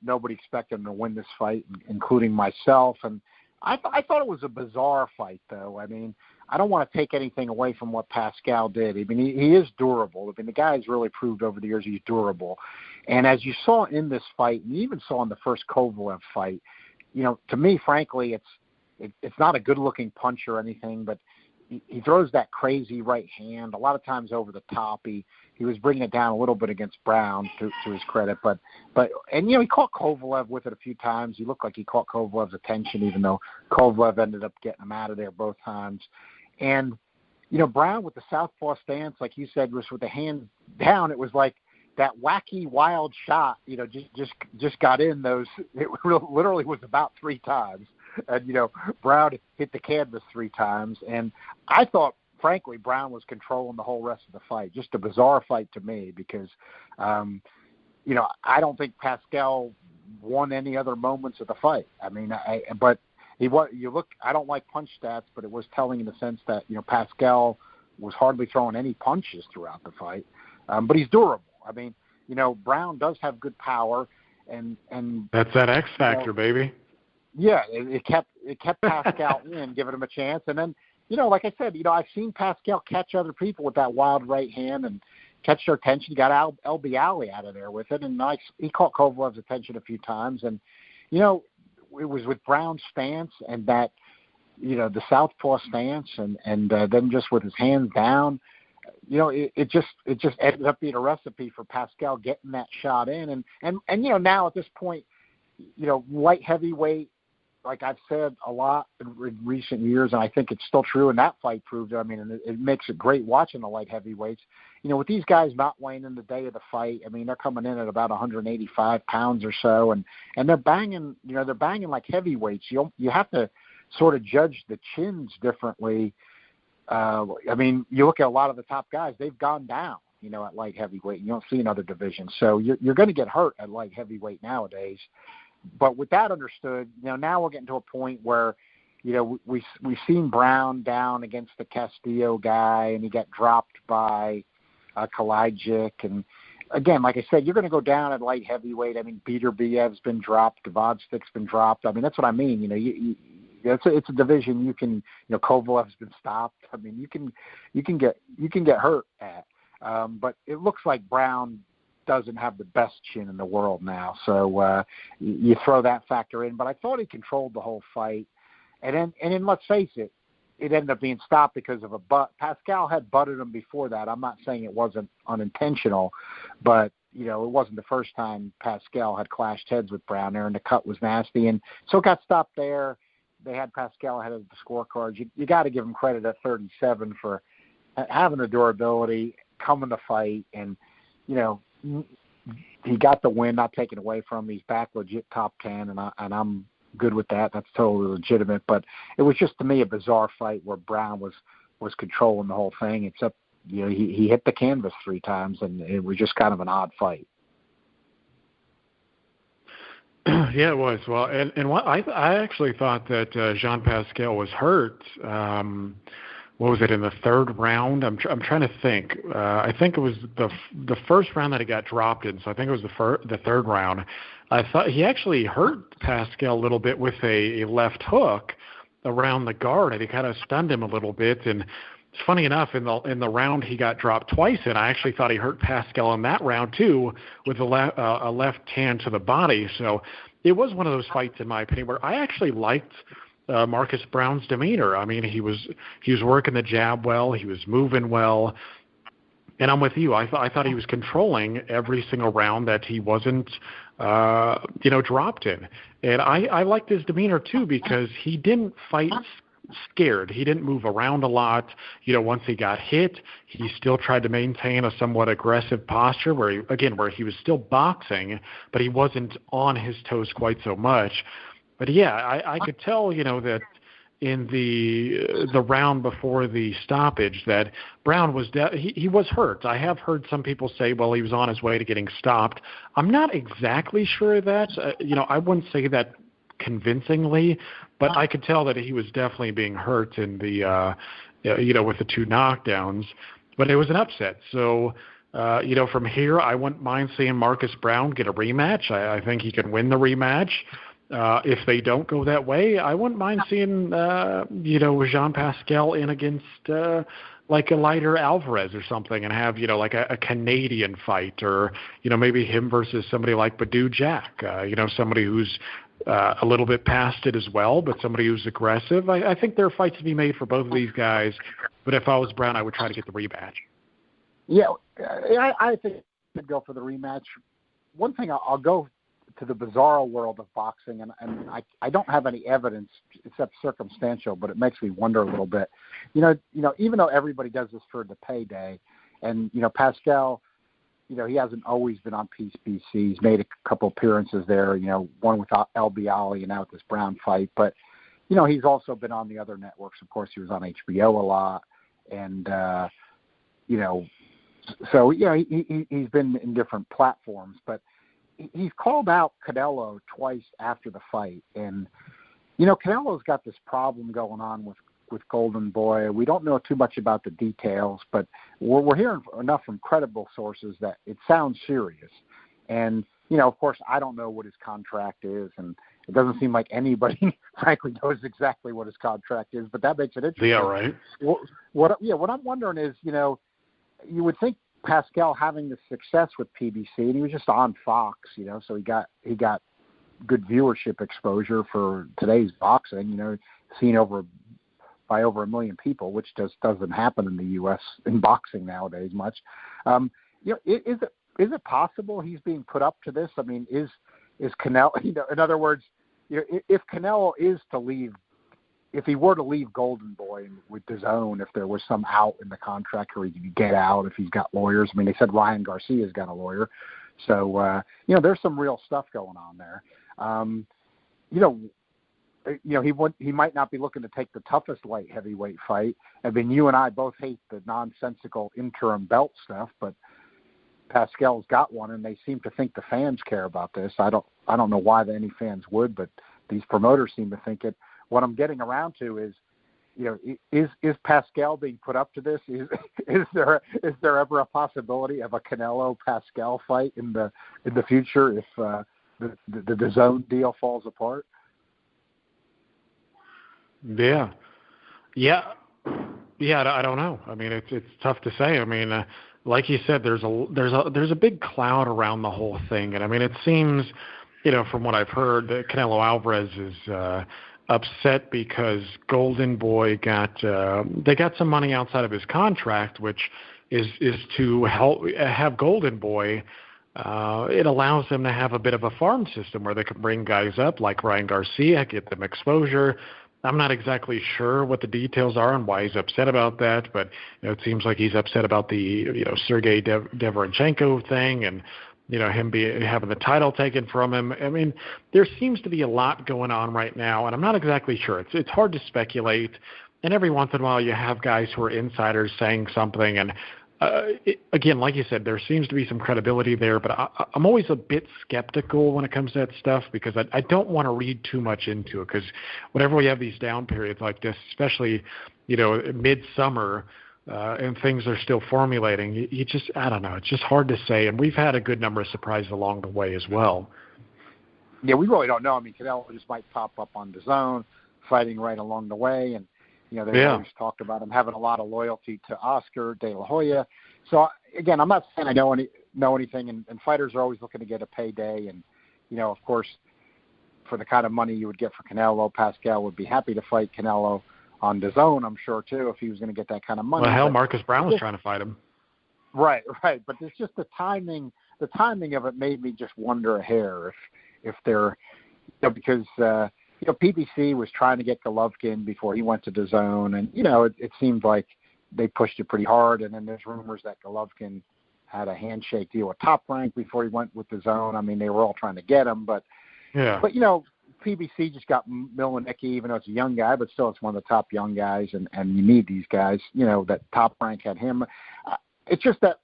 nobody expected him to win this fight, including myself. And I thought it was a bizarre fight, though. I mean, I don't want to take anything away from what Pascal did. I mean, he is durable. I mean, the guy's really proved over the years he's durable. And as you saw in this fight, and you even saw in the first Kovalev fight, to me, frankly, it's not a good-looking punch or anything, but he throws that crazy right hand, a lot of times over the top. He was bringing it down a little bit against Brown, to his credit. But he caught Kovalev with it a few times. He looked like he caught Kovalev's attention, even though Kovalev ended up getting him out of there both times. And, Brown with the southpaw stance, like you said, was with the hand down. It was like that wacky, wild shot, just got in those. It literally was about 3 times. And, Brown hit the canvas 3 times. And I thought, frankly, Brown was controlling the whole rest of the fight. Just a bizarre fight to me because, I don't think Pascal won any other moments of the fight. I mean, but I don't like punch stats, but it was telling in the sense that, Pascal was hardly throwing any punches throughout the fight. But he's durable. I mean, Brown does have good power and that's that X factor, baby. Yeah, it kept Pascal in, giving him a chance. And then, like I said, I've seen Pascal catch other people with that wild right hand and catch their attention. He got El Bialy out of there with it, and he caught Kovalev's attention a few times. And, it was with Brown's stance and that, the southpaw stance and then just with his hands down, it just ended up being a recipe for Pascal getting that shot in. And now at this point, light heavyweight, like I've said a lot in recent years, and I think it's still true, and that fight proved it. I mean, and it makes it great watching the light heavyweights. With these guys not weighing in the day of the fight, I mean, they're coming in at about 185 pounds or so, and they're banging, they're banging like heavyweights. You have to sort of judge the chins differently. I mean, you look at a lot of the top guys, they've gone down, at light heavyweight. You don't see in other divisions. So you're going to get hurt at light heavyweight nowadays. But with that understood, now we're getting to a point where, we've seen Brown down against the Castillo guy, and he got dropped by Kalajic. And again, like I said, you're going to go down at light heavyweight. I mean, Beterbiev's been dropped, Gvozdik's been dropped. I mean, that's what I mean. It's a division you can, Kovalev's been stopped. I mean, you can get hurt at. But it looks like Brown doesn't have the best chin in the world now. So you throw that factor in. But I thought he controlled the whole fight. And then let's face it, it ended up being stopped because of a butt. Pascal had butted him before that. I'm not saying it wasn't unintentional, but, it wasn't the first time Pascal had clashed heads with Brown there, and the cut was nasty. And so it got stopped there. They had Pascal ahead of the scorecards. You got to give him credit at 37 for having the durability, coming to fight, and, he got the win, not taken away from him. He's back legit top 10, and I'm good with that. That's totally legitimate. But it was just, to me, a bizarre fight where Brown was controlling the whole thing, except, you know, he hit the canvas 3 times, and it was just kind of an odd fight. Yeah, it was. Well, and what I actually thought that Jean Pascal was hurt. What was it, in the 3rd round? I'm trying to think. I think it was the first round that he got dropped in. So I think it was the 3rd round. I thought he actually hurt Pascal a little bit with a left hook around the guard, and he kind of stunned him a little bit. And it's funny enough, in the round he got dropped twice in, I actually thought he hurt Pascal in that round too, with a left hand to the body. So it was one of those fights, in my opinion, where I actually liked Marcus Brown's demeanor. I mean, he was working the jab well, he was moving well, and I'm with you. I thought he was controlling every single round that he wasn't, dropped in, and I liked his demeanor too, because he didn't fight scared. He didn't move around a lot. You know, once he got hit, he still tried to maintain a somewhat aggressive posture where he was still boxing, but he wasn't on his toes quite so much. But yeah, I could tell, you know, that in the round before the stoppage that Brown was he was hurt. I have heard some people say, well, he was on his way to getting stopped. I'm not exactly sure of that. I wouldn't say that convincingly, but I could tell that he was definitely being hurt in the with the 2 knockdowns. But it was an upset. So from here, I wouldn't mind seeing Marcus Brown get a rematch. I think he can win the rematch. If they don't go that way, I wouldn't mind seeing, Jean Pascal in against like a lighter Alvarez or something, and have, like a Canadian fight, or, maybe him versus somebody like Badou Jack, somebody who's a little bit past it as well, but somebody who's aggressive. I think there are fights to be made for both of these guys, but if I was Brown, I would try to get the rematch. Yeah, I think I'd go for the rematch. One thing, I'll go to the bizarre world of boxing, and I don't have any evidence except circumstantial, but it makes me wonder a little bit. Even though everybody does this for the payday, and Pascal, he hasn't always been on PBC. He's made a couple appearances there. One with LB Ali and now with this Brown fight, but he's also been on the other networks. Of course, he was on HBO a lot, and so he's been in different platforms, but he's called out Canelo twice after the fight. And, Canelo's got this problem going on with Golden Boy. We don't know too much about the details, but we're hearing enough from credible sources that it sounds serious. And, of course, I don't know what his contract is, and it doesn't seem like anybody, frankly, knows exactly what his contract is, but that makes it interesting. Yeah, right. What I'm wondering is, you would think Pascal having the success with PBC, and he was just on Fox, so he got good viewership exposure for today's boxing, seen by over 1 million people, which just doesn't happen in the U.S. in boxing nowadays much. Is it possible he's being put up to this? I mean, is Canelo, in other words, if Canelo is to leave, if he were to leave Golden Boy with DAZN, if there was some out in the contract where he could get out, if he's got lawyers. I mean, they said Ryan Garcia's got a lawyer. So, there's some real stuff going on there. He might not be looking to take the toughest light heavyweight fight. I mean, you and I both hate the nonsensical interim belt stuff, but Pascal's got one, and they seem to think the fans care about this. I don't know why any fans would, but these promoters seem to think it. What I'm getting around to is, is Pascal being put up to this? Is there ever a possibility of a Canelo Pascal fight in the future if the DAZN deal falls apart? Yeah. I don't know. I mean, it's tough to say. I mean, like you said, there's a big cloud around the whole thing, and I mean, it seems, from what I've heard, that Canelo Alvarez is upset because Golden Boy got some money outside of his contract, which is to have Golden Boy. It allows them to have a bit of a farm system where they can bring guys up like Ryan Garcia, get them exposure. I'm not exactly sure what the details are and why he's upset about that, but it seems like he's upset about the Sergey Deverenchenko thing, and him having the title taken from him. I mean, there seems to be a lot going on right now, and I'm not exactly sure. It's hard to speculate, and every once in a while you have guys who are insiders saying something, and again, like you said, there seems to be some credibility there, but I'm always a bit skeptical when it comes to that stuff because I don't want to read too much into it because whenever we have these down periods like this, especially, midsummer, and things are still formulating, you just, I don't know, it's just hard to say, and we've had a good number of surprises along the way as well. Yeah, we really don't know. I mean, Canelo just might pop up on the zone, fighting right along the way, and they always talked about him having a lot of loyalty to Oscar De La Hoya. So again, I'm not saying I know anything, and fighters are always looking to get a payday, and of course, for the kind of money you would get for Canelo, Pascal would be happy to fight Canelo on the zone, I'm sure too, if he was going to get that kind of money. Well, hell, Marcus Brown was trying to fight him. Right. But it's just the timing. The timing of it made me just wonder a hair if they're, because PBC was trying to get Golovkin before he went to the zone, and it seemed like they pushed it pretty hard. And then there's rumors that Golovkin had a handshake deal with Top Rank before he went with the zone. I mean, they were all trying to get him, but PBC just got Milnicki, even though it's a young guy, but still it's one of the top young guys, and you need these guys. That Top Rank had him. It's just that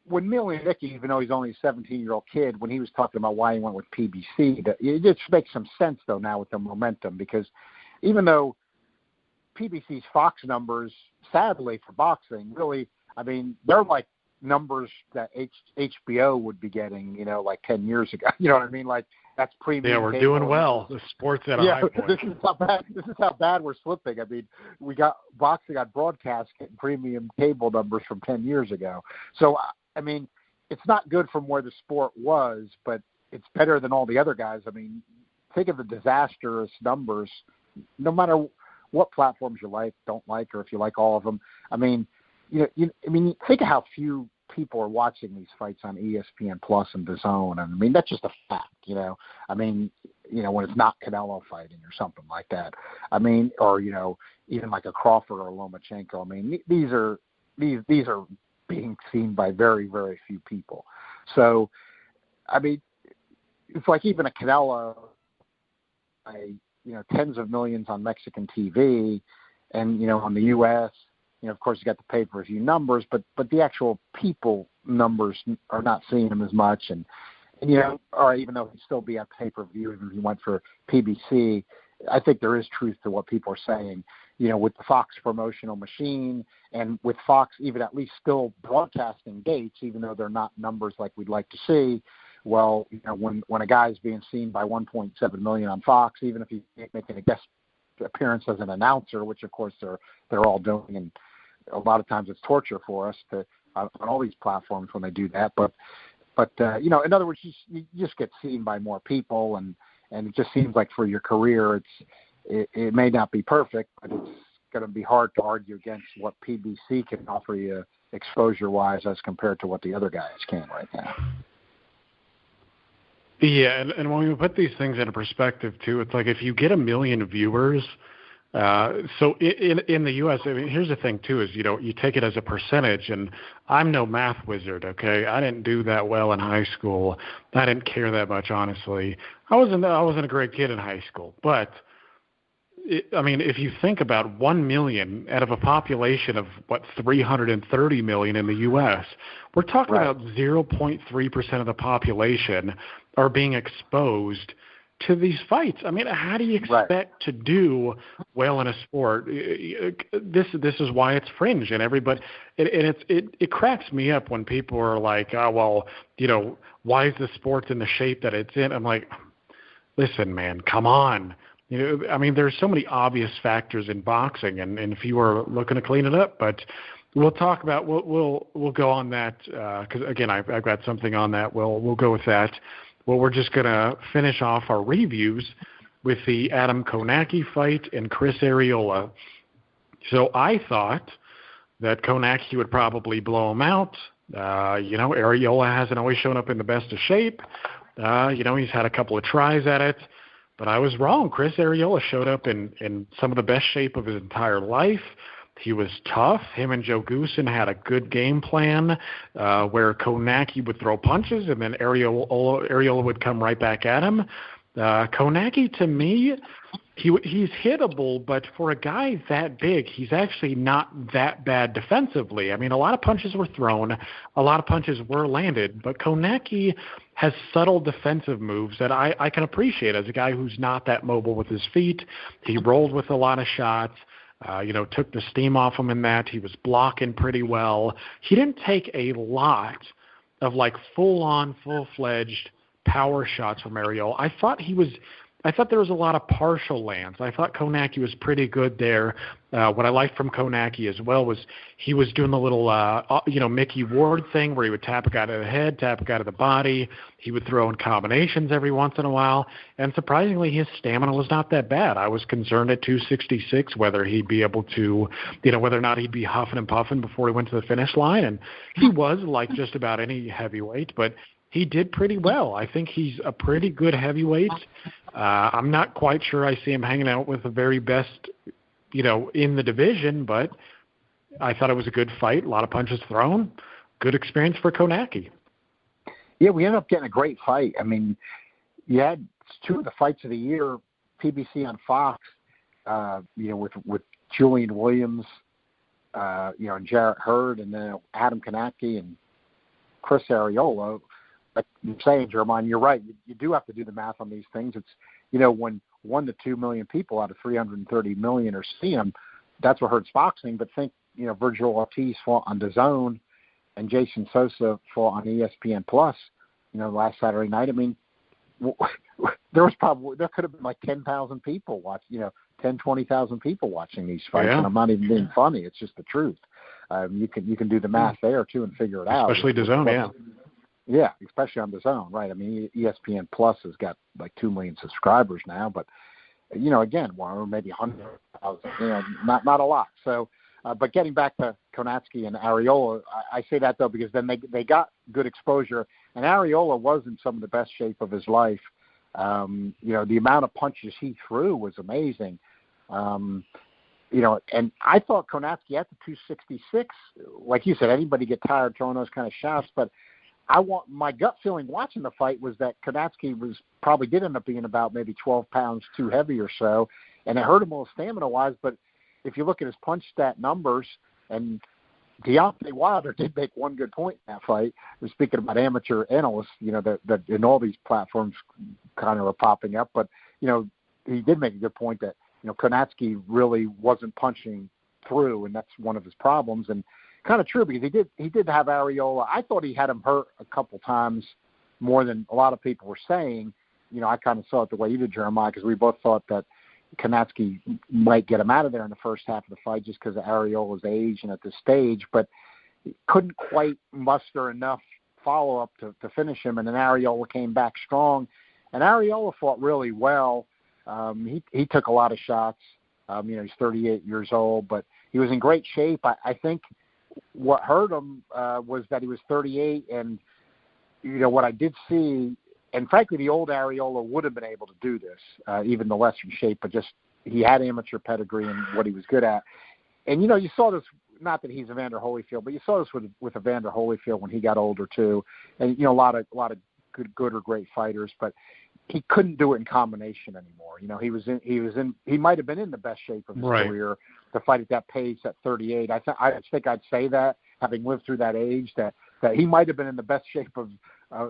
when Milnicki, even though he's only a 17-year-old kid, when he was talking about why he went with PBC, it just makes some sense, though, now with the momentum, because even though PBC's Fox numbers, sadly for boxing, really, I mean, they're like numbers that HBO would be getting, like 10 years ago. You know what I mean? Like, that's premium. Yeah, we're doing well. The sport's at a high point. This is how bad we're slipping. I mean, we got boxing on broadcast getting premium cable numbers from 10 years ago. So, I mean, it's not good from where the sport was, but it's better than all the other guys. I mean, think of the disastrous numbers, no matter what platforms you don't like, or if you like all of them. I mean, think of how few people are watching these fights on ESPN Plus and DAZN, and I mean, that's just a fact, I mean, when it's not Canelo fighting or something like that. I mean, or even like a Crawford or a Lomachenko. I mean, these are being seen by very, very few people. So, I mean, it's like even a Canelo, tens of millions on Mexican TV, and on the U.S. Of course, you got the pay-per-view numbers, but the actual people numbers are not seeing him as much. And or even though he'd still be on pay-per-view, even if he went for PBC, I think there is truth to what people are saying. With the Fox promotional machine, and with Fox even at least still broadcasting dates, even though they're not numbers like we'd like to see. Well, when a guy's being seen by 1.7 million on Fox, even if he's making a guest appearance as an announcer, which of course they're all doing, and a lot of times it's torture for us on all these platforms when they do that. But in other words, you just get seen by more people, and it just seems like for your career, it may not be perfect, but it's going to be hard to argue against what PBC can offer you exposure-wise as compared to what the other guys can right now. Yeah, and when we put these things into perspective, too, it's like if you get 1 million viewers, so in the U.S., I mean, here's the thing, too, is, you take it as a percentage, and I'm no math wizard, okay? I didn't do that well in high school. I didn't care that much, honestly. I wasn't a great kid in high school, but I mean, if you think about 1 million out of a population of, 330 million in the U.S., we're talking about 0.3% of the population are being exposed to these fights. I mean, how do you expect to do well in a sport? This is why it's fringe, and everybody, it cracks me up when people are like, oh, well, why is the sport in the shape that it's in? I'm like, listen, man, come on. I mean, there's so many obvious factors in boxing, and if you were looking to clean it up, but we'll talk about, we'll go on that, because again, I've got something on that. We'll go with that. Well, we're just going to finish off our reviews with the Adam Kownacki fight and Chris Arreola. So I thought that Kownacki would probably blow him out. Arreola hasn't always shown up in the best of shape. He's had a couple of tries at it. But I was wrong. Chris Arreola showed up in some of the best shape of his entire life. He was tough. Him and Joe Goosen had a good game plan where Kownacki would throw punches and then Arreola would come right back at him. Kownacki, to me, he's hittable, but for a guy that big, he's actually not that bad defensively. I mean, a lot of punches were thrown, a lot of punches were landed, but Kownacki has subtle defensive moves that I can appreciate as a guy who's not that mobile with his feet. He rolled with a lot of shots. Took the steam off him in that. He was blocking pretty well. He didn't take a lot of full-on, full-fledged power shots from Arreola. I thought there was a lot of partial lands. I thought Kownacki was pretty good there. What I liked from Kownacki as well was he was doing the little, Mickey Ward thing where he would tap a guy to the head, tap a guy to the body. He would throw in combinations every once in a while. And surprisingly, his stamina was not that bad. I was concerned at 266 whether he'd be able to, whether or not he'd be huffing and puffing before he went to the finish line. And he was like just about any heavyweight, but he did pretty well. I think he's a pretty good heavyweight. I'm not quite sure I see him hanging out with the very best, in the division, but I thought it was a good fight. A lot of punches thrown. Good experience for Kownacki. Yeah, we ended up getting a great fight. I mean, you had two of the fights of the year, PBC on Fox, with Julian Williams, and Jarrett Hurd, and then Adam Kownacki and Chris Arreola. Like you're saying, Jeremiah, you're right. You do have to do the math on these things. It's, when 1 to 2 million people out of 330 million are seeing them, that's what hurts boxing. But think, Vergil Ortiz fought on DAZN and Jason Sosa fought on ESPN Plus, last Saturday night. I mean, there could have been like 10,000 people 20,000 people watching these fights. Yeah. And I'm not even being funny. It's just the truth. You can do the math there too and figure it out. Especially DAZN, yeah. Yeah, especially on DAZN, right? I mean, ESPN Plus has got like 2 million subscribers now, but again, or maybe 100,000, not a lot. So, but getting back to Kownacki and Arreola, I say that though because then they got good exposure, and Arreola was in some of the best shape of his life. The amount of punches he threw was amazing. And I thought Kownacki at the 266, like you said, anybody get tired throwing those kind of shots, but my gut feeling watching the fight was that Kownacki did end up being about maybe 12 pounds too heavy or so, and it hurt him a little stamina-wise. But if you look at his punch stat numbers, and Deontay Wilder did make one good point in that fight. We're speaking about amateur analysts, that in all these platforms kind of are popping up. But, he did make a good point that, Kownacki really wasn't punching through, and that's one of his problems. And kind of true because he did have Arreola. I thought he had him hurt a couple times more than a lot of people were saying. I kind of saw it the way you did, Jeremiah, because we both thought that Kownacki might get him out of there in the first half of the fight just because of Arreola's age and at this stage, but he couldn't quite muster enough follow-up to finish him, and then Arreola came back strong. And Arreola fought really well. He took a lot of shots. He's 38 years old, but he was in great shape. I think what hurt him was that he was 38, and what I did see, and frankly, the old Arreola would have been able to do this, even the lesser shape, but just he had amateur pedigree and what he was good at. And you saw this. Not that he's Evander Holyfield, but you saw this with Evander Holyfield when he got older too. And a lot of good or great fighters, but he couldn't do it in combination anymore. He might have been in the best shape of his career to fight at that pace at 38. I think I'd say that, having lived through that age, that he might have been in the best shape of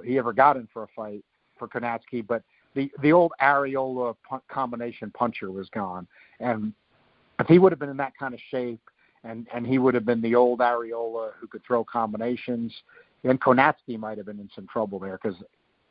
he ever got in for a fight for Kownacki. But the old Arreola combination puncher was gone, and if he would have been in that kind of shape, and he would have been the old Arreola who could throw combinations, then Kownacki might have been in some trouble there because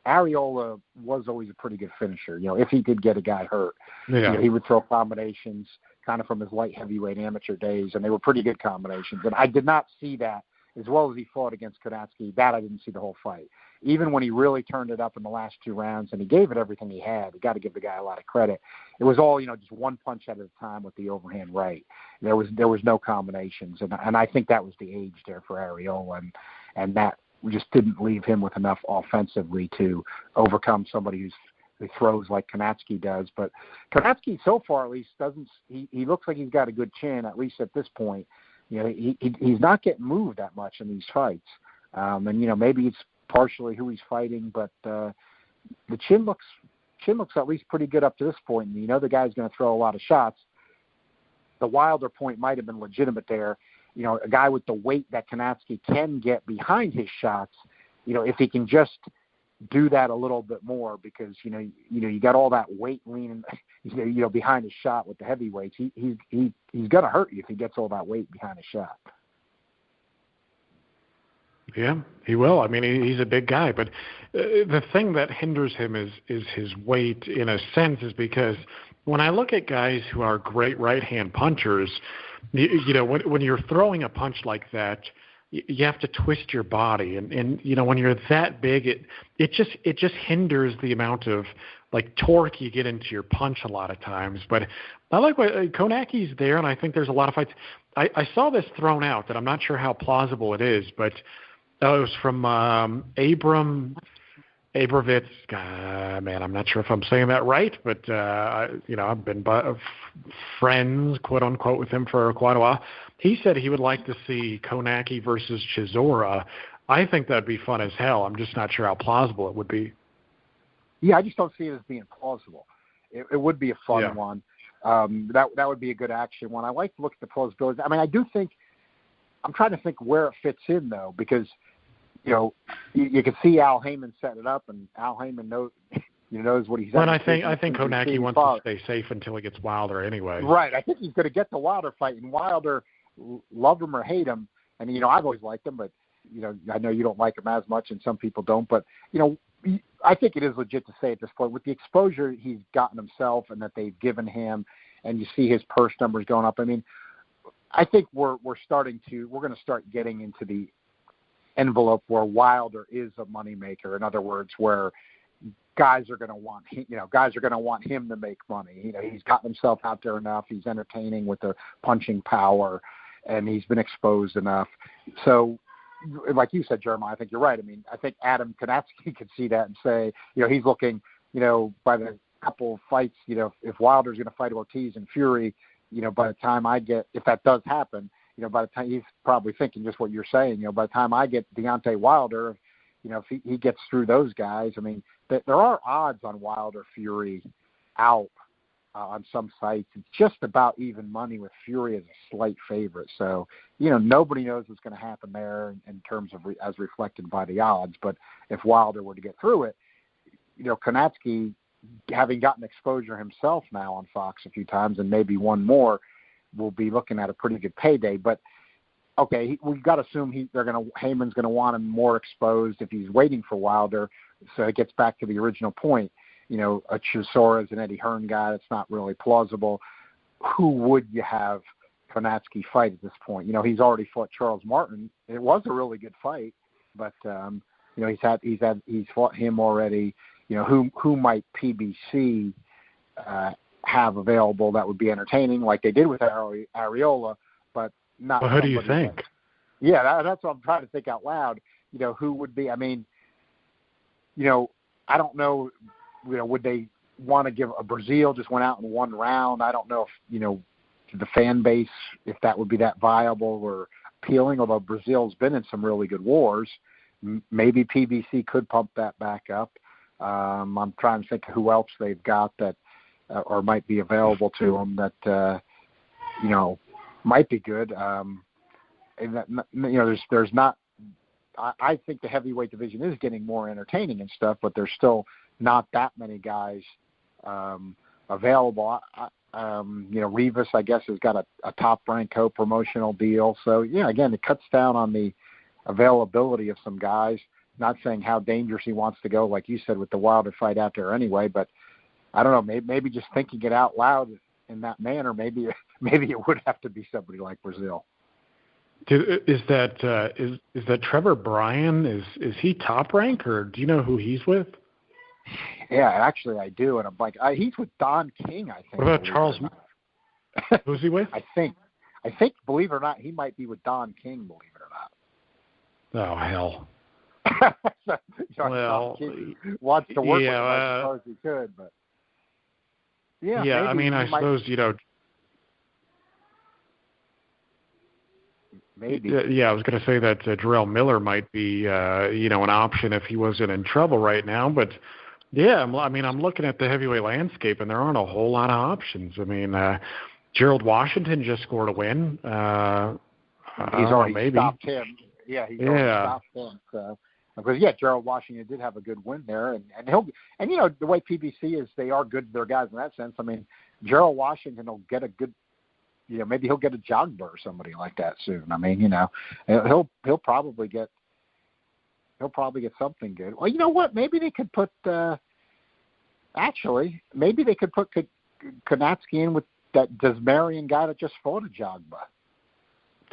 Arreola was always a pretty good finisher. If he did get a guy hurt, he would throw combinations kind of from his light heavyweight amateur days, and they were pretty good combinations. And I did not see that as well as he fought against Kownacki. That I didn't see the whole fight. Even when he really turned it up in the last 2 rounds and he gave it everything he had, you got to give the guy a lot of credit. It was all, just one punch at a time with the overhand right. There was no combinations, and I think that was the age there for Arreola, and that just didn't leave him with enough offensively to overcome somebody who's throws like Kownacki does. But Kownacki, so far at least, doesn't. He looks like he's got a good chin, at least at this point. He's not getting moved that much in these fights. And maybe it's partially who he's fighting, but the chin looks at least pretty good up to this point. And the guy's going to throw a lot of shots. The Wilder point might have been legitimate there. A guy with the weight that Kownacki can get behind his shots, if he can just do that a little bit more, because you got all that weight leaning behind his shot with the heavyweights. He's gonna hurt you if he gets all that weight behind his shot. Yeah, he will. I mean, he's a big guy, but the thing that hinders him is his weight, in a sense, is because when I look at guys who are great right-hand punchers, when you're throwing a punch like that, you have to twist your body, and when you're that big, it just hinders the amount of like torque you get into your punch a lot of times. But I like what Kownacki's there, and I think there's a lot of fights. I saw this thrown out that I'm not sure how plausible it is, but it was from Abrovitz. Man, I'm not sure if I'm saying that right, but I've been friends, quote unquote, with him for quite a while. He said he would like to see Kownacki versus Chisora. I think that'd be fun as hell. I'm just not sure how plausible it would be. Yeah, I just don't see it as being plausible. It would be a fun one. That would be a good action one. I like to look at the plausibility. I mean, I do think. I'm trying to think where it fits in though, because you can see Al Heyman setting it up, and Al Heyman knows what he's. Well, and I think Kownacki wants to stay safe until he gets Wilder anyway. Right. I think he's going to get the Wilder fight, and Wilder, love him or hate him, and I've always liked him, but I know you don't like him as much, and some people don't. But I think it is legit to say at this point, with the exposure he's gotten himself and that they've given him, and you see his purse numbers going up. I mean, I think we're going to start getting into the envelope where Wilder is a moneymaker. In other words, where guys are going to want him to make money. He's gotten himself out there enough. He's entertaining with the punching power, and he's been exposed enough. So, like you said, Jeremiah, I think you're right. I mean, I think Adam Kownacki could see that and say, he's looking, by the couple of fights, if Wilder's going to fight Ortiz and Fury, by the time if that does happen, by the time he's probably thinking just what you're saying, by the time I get Deontay Wilder, if he gets through those guys, I mean, there are odds on Wilder Fury out on some sites. It's just about even money, with Fury as a slight favorite. So, nobody knows what's going to happen there in terms of as reflected by the odds. But if Wilder were to get through it, Kownacki, having gotten exposure himself now on Fox a few times and maybe one more, will be looking at a pretty good payday. But okay, we've got to assume Heyman's going to want him more exposed if he's waiting for Wilder. So it gets back to the original point. A Chisora is an Eddie Hearn guy. That's not really plausible. Who would you have Kownacki fight at this point? He's already fought Charles Martin. It was a really good fight, but he's fought him already. Who might PBC have available that would be entertaining, like they did with Arreola, but not. Well, who do you think? That's what I'm trying to think out loud. Who would be? I mean, I don't know. Would they want to give a Brazil just went out in one round? I don't know if the fan base, if that would be that viable or appealing. Although Brazil's been in some really good wars, maybe PBC could pump that back up. I'm trying to think of who else they've got that or might be available to them that might be good. And that, there's not. I think the heavyweight division is getting more entertaining and stuff, but there's still not that many guys available. Rivas, I guess, has got a top-ranked co-promotional deal. So, again, it cuts down on the availability of some guys. Not saying how dangerous he wants to go, like you said, with the Wilder fight out there anyway, but I don't know, maybe just thinking it out loud in that manner, maybe it would have to be somebody like Brazil. Is that Trevor Bryan? Is he top rank, or do you know who he's with? Yeah, actually I do, and I'm like, he's with Don King, I think. What about Charles? Who's he with? I think, believe it or not, he might be with Don King. Believe it or not. Oh hell! So, well, wants to work with him, I suppose he could, but yeah. Yeah, I mean, I suppose, maybe. Yeah, I was going to say that Jarrell Miller might be, an option if he wasn't in trouble right now. But yeah, I'm looking at the heavyweight landscape, and there aren't a whole lot of options. I mean, Gerald Washington just scored a win. He's already stopped him. Yeah, he's already stopped him. So, because Gerald Washington did have a good win there, and the way PBC is, they are good, their guys in that sense. I mean, Gerald Washington will get a good. Maybe he'll get a Jogba or somebody like that soon. I mean, he'll probably get something good. Well, you know what? Maybe they could put Kownacki in with that Desmarian guy that just fought a Jogba.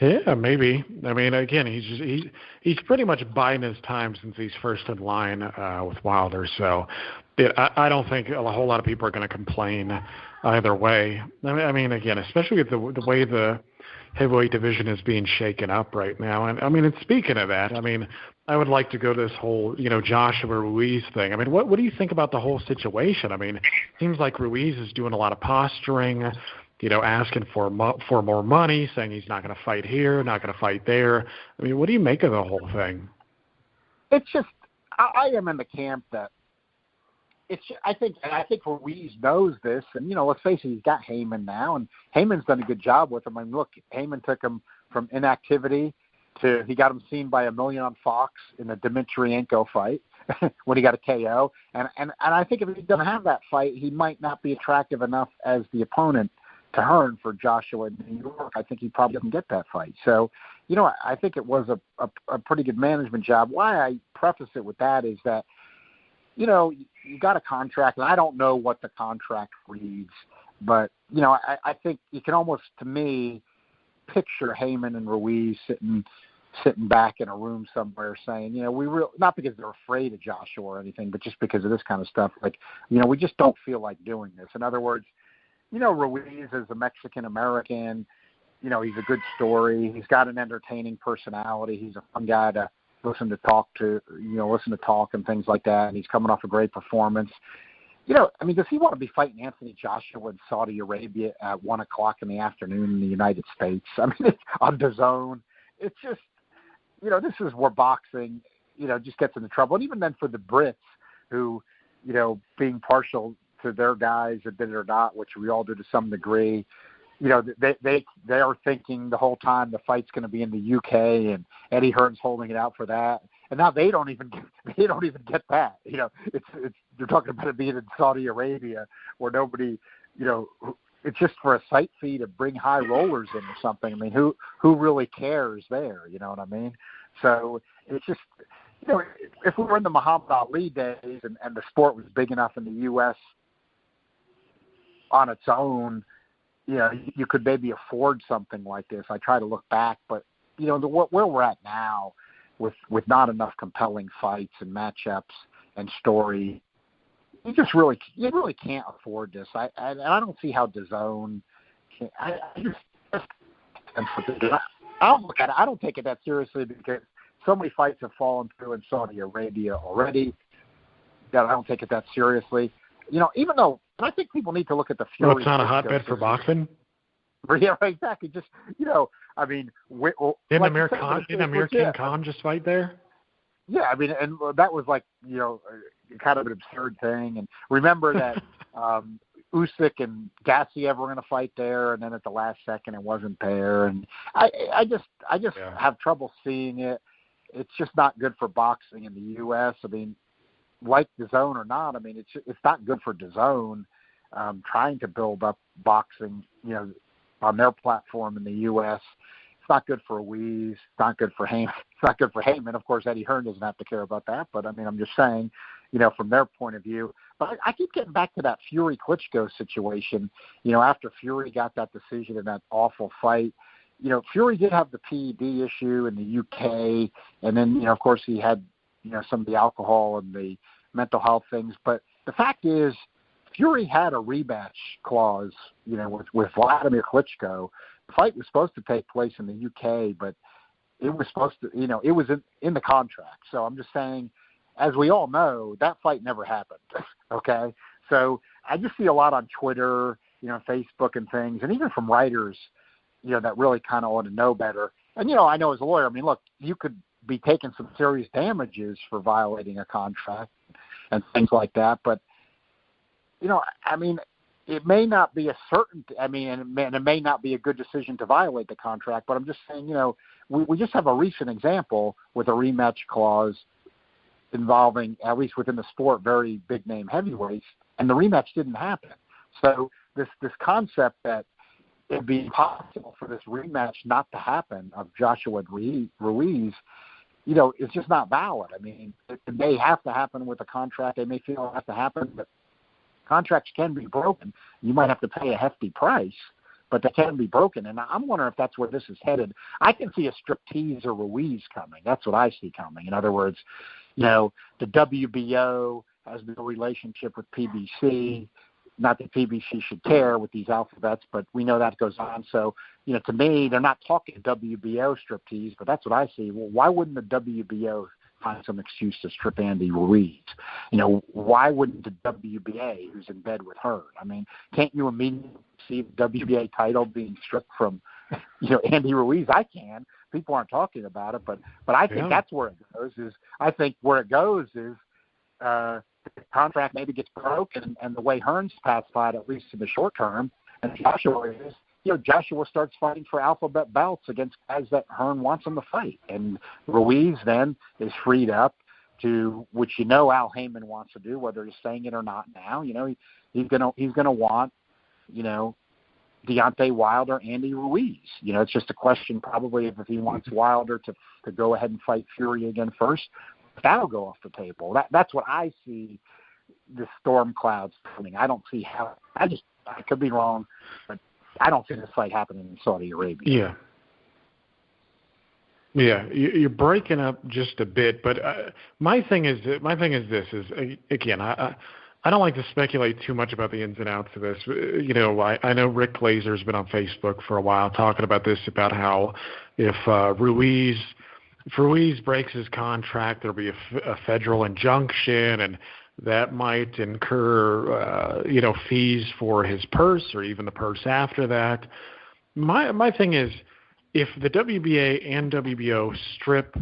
Yeah, maybe. I mean, again, he's pretty much biding his time since he's first in line with Wilder. So I don't think a whole lot of people are going to complain either way. I mean, again, especially with the way the heavyweight division is being shaken up right now. And I mean, and speaking of that, I mean, I would like to go to this whole, Joshua Ruiz thing. I mean, what do you think about the whole situation? I mean, it seems like Ruiz is doing a lot of posturing, asking for more money, saying he's not going to fight here, not going to fight there. I mean, what do you make of the whole thing? It's just, I am in the camp that I think Ruiz knows this, and let's face it, he's got Heyman now, and Heyman's done a good job with him. I mean, look, Heyman took him from inactivity to he got him seen by 1 million on Fox in the Dmitrienko fight when he got a KO, and I think if he doesn't have that fight, he might not be attractive enough as the opponent to Hearn for Joshua in New York. I think he probably doesn't get that fight. So, I think it was a pretty good management job. Why I preface it with that is that, you got a contract, and I don't know what the contract reads, but, I think you can almost, to me, picture Heyman and Ruiz sitting back in a room somewhere saying, not because they're afraid of Joshua or anything, but just because of this kind of stuff. Like, we just don't feel like doing this. In other words, Ruiz is a Mexican-American. He's a good story. He's got an entertaining personality. He's a fun guy to listen to talk and things like that. And he's coming off a great performance. Does he want to be fighting Anthony Joshua in Saudi Arabia at 1:00 in the afternoon in the United States? I mean, it's on DAZN. It's just, this is where boxing, just gets into trouble. And even then for the Brits who, being partial to their guys, admit it or not, which we all do to some degree, they are thinking the whole time the fight's going to be in the UK, and Eddie Hearn's holding it out for that. And now they don't even get that. They're talking about it being in Saudi Arabia where nobody, it's just for a sight fee to bring high rollers in or something. I mean, who really cares there? You know what I mean? So it's just, if we were in the Muhammad Ali days and the sport was big enough in the U.S. on its own, you could maybe afford something like this. I try to look back, but where we're at now, with not enough compelling fights and matchups and story, you really can't afford this. I don't see how DAZN can. I'll look at it. I don't take it that seriously because so many fights have fallen through in Saudi Arabia already that I don't take it that seriously. Even though I think people need to look at the Fury. Well, it's not a hotbed for boxing. Yeah, exactly. Just I mean, didn't Amir King Khan just fight there? Yeah, I mean, and that was like kind of an absurd thing. And remember that Usyk and Gassiev were going to fight there, and then at the last second it wasn't there. And I just have trouble seeing it. It's just not good for boxing in the U.S. I mean, like DAZN or not, I mean, it's not good for DAZN trying to build up boxing, on their platform in the U.S. It's not good for Ruiz. It's not good for Heyman. It's not good for Heyman. Of course, Eddie Hearn doesn't have to care about that, but I mean, I'm just saying, from their point of view. But I keep getting back to that Fury-Klitschko situation. After Fury got that decision in that awful fight, Fury did have the PED issue in the UK, and then, of course, he had, some of the alcohol and the mental health things. But the fact is, Fury had a rematch clause, with Vladimir Klitschko. The fight was supposed to take place in the UK, but it was supposed to, it was in the contract. So I'm just saying, as we all know, that fight never happened. Okay, so I just see a lot on Twitter, Facebook and things, and even from writers, that really kind of ought to know better. And I know as a lawyer, I mean, look, you could be taking some serious damages for violating a contract and things like that. But I mean, it may not be a certainty. I mean, and it may not be a good decision to violate the contract. But I'm just saying, we just have a recent example with a rematch clause involving, at least within the sport, very big name heavyweights, and the rematch didn't happen. So this concept that it'd be impossible for this rematch not to happen of Joshua Ruiz, it's just not valid. I mean, it may have to happen with a contract. They may feel it has to happen, but contracts can be broken. You might have to pay a hefty price, but they can be broken. And I'm wondering if that's where this is headed. I can see a striptease or Ruiz coming. That's what I see coming. In other words, the WBO has no relationship with PBC. Not that PBC should care with these alphabets, but we know that goes on. So, to me, they're not talking WBO striptease, but that's what I see. Well, why wouldn't the WBO find some excuse to strip Andy Ruiz? Why wouldn't the WBA, who's in bed with her? I mean, can't you immediately see the WBA title being stripped from, Andy Ruiz? I can. People aren't talking about it, but I think that's where it goes. The contract maybe gets broken, and the way Hearns pacified, at least in the short term, and Joshua is, Joshua starts fighting for alphabet belts against guys that Hearn wants him to fight, and Ruiz then is freed up to, which Al Heyman wants to do, whether he's saying it or not now. He's gonna want, Deontay Wilder, Andy Ruiz. It's just a question probably if he wants Wilder to go ahead and fight Fury again first. That'll go off the table. That's what I see the storm clouds coming. I don't see how. I could be wrong, but I don't see this fight happening in Saudi Arabia. Yeah, you're breaking up just a bit, but my thing is this: again, I don't like to speculate too much about the ins and outs of this. I know Rick Glazer's been on Facebook for a while talking about this, about how if Ruiz breaks his contract, there'll be a federal injunction, and that might incur, fees for his purse or even the purse after that. My thing is, if the WBA and WBO strip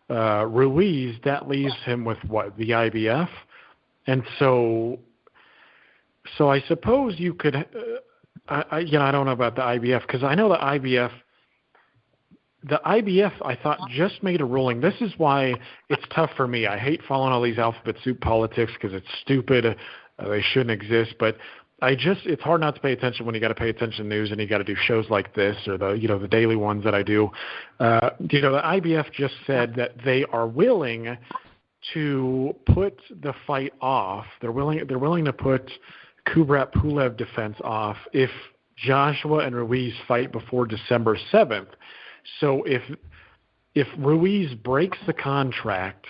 Ruiz, that leaves him with what? The IBF? And so I suppose you could, I don't know about the IBF, because I know the IBF, I thought, just made a ruling. This is why it's tough for me. I hate following all these alphabet soup politics because it's stupid. They shouldn't exist. But it's hard not to pay attention when you got to pay attention to news and you got to do shows like this or the daily ones that I do. The IBF just said that they are willing to put the fight off. They're willing to put Kubrat Pulev defense off if Joshua and Ruiz fight before December 7th. So if Ruiz breaks the contract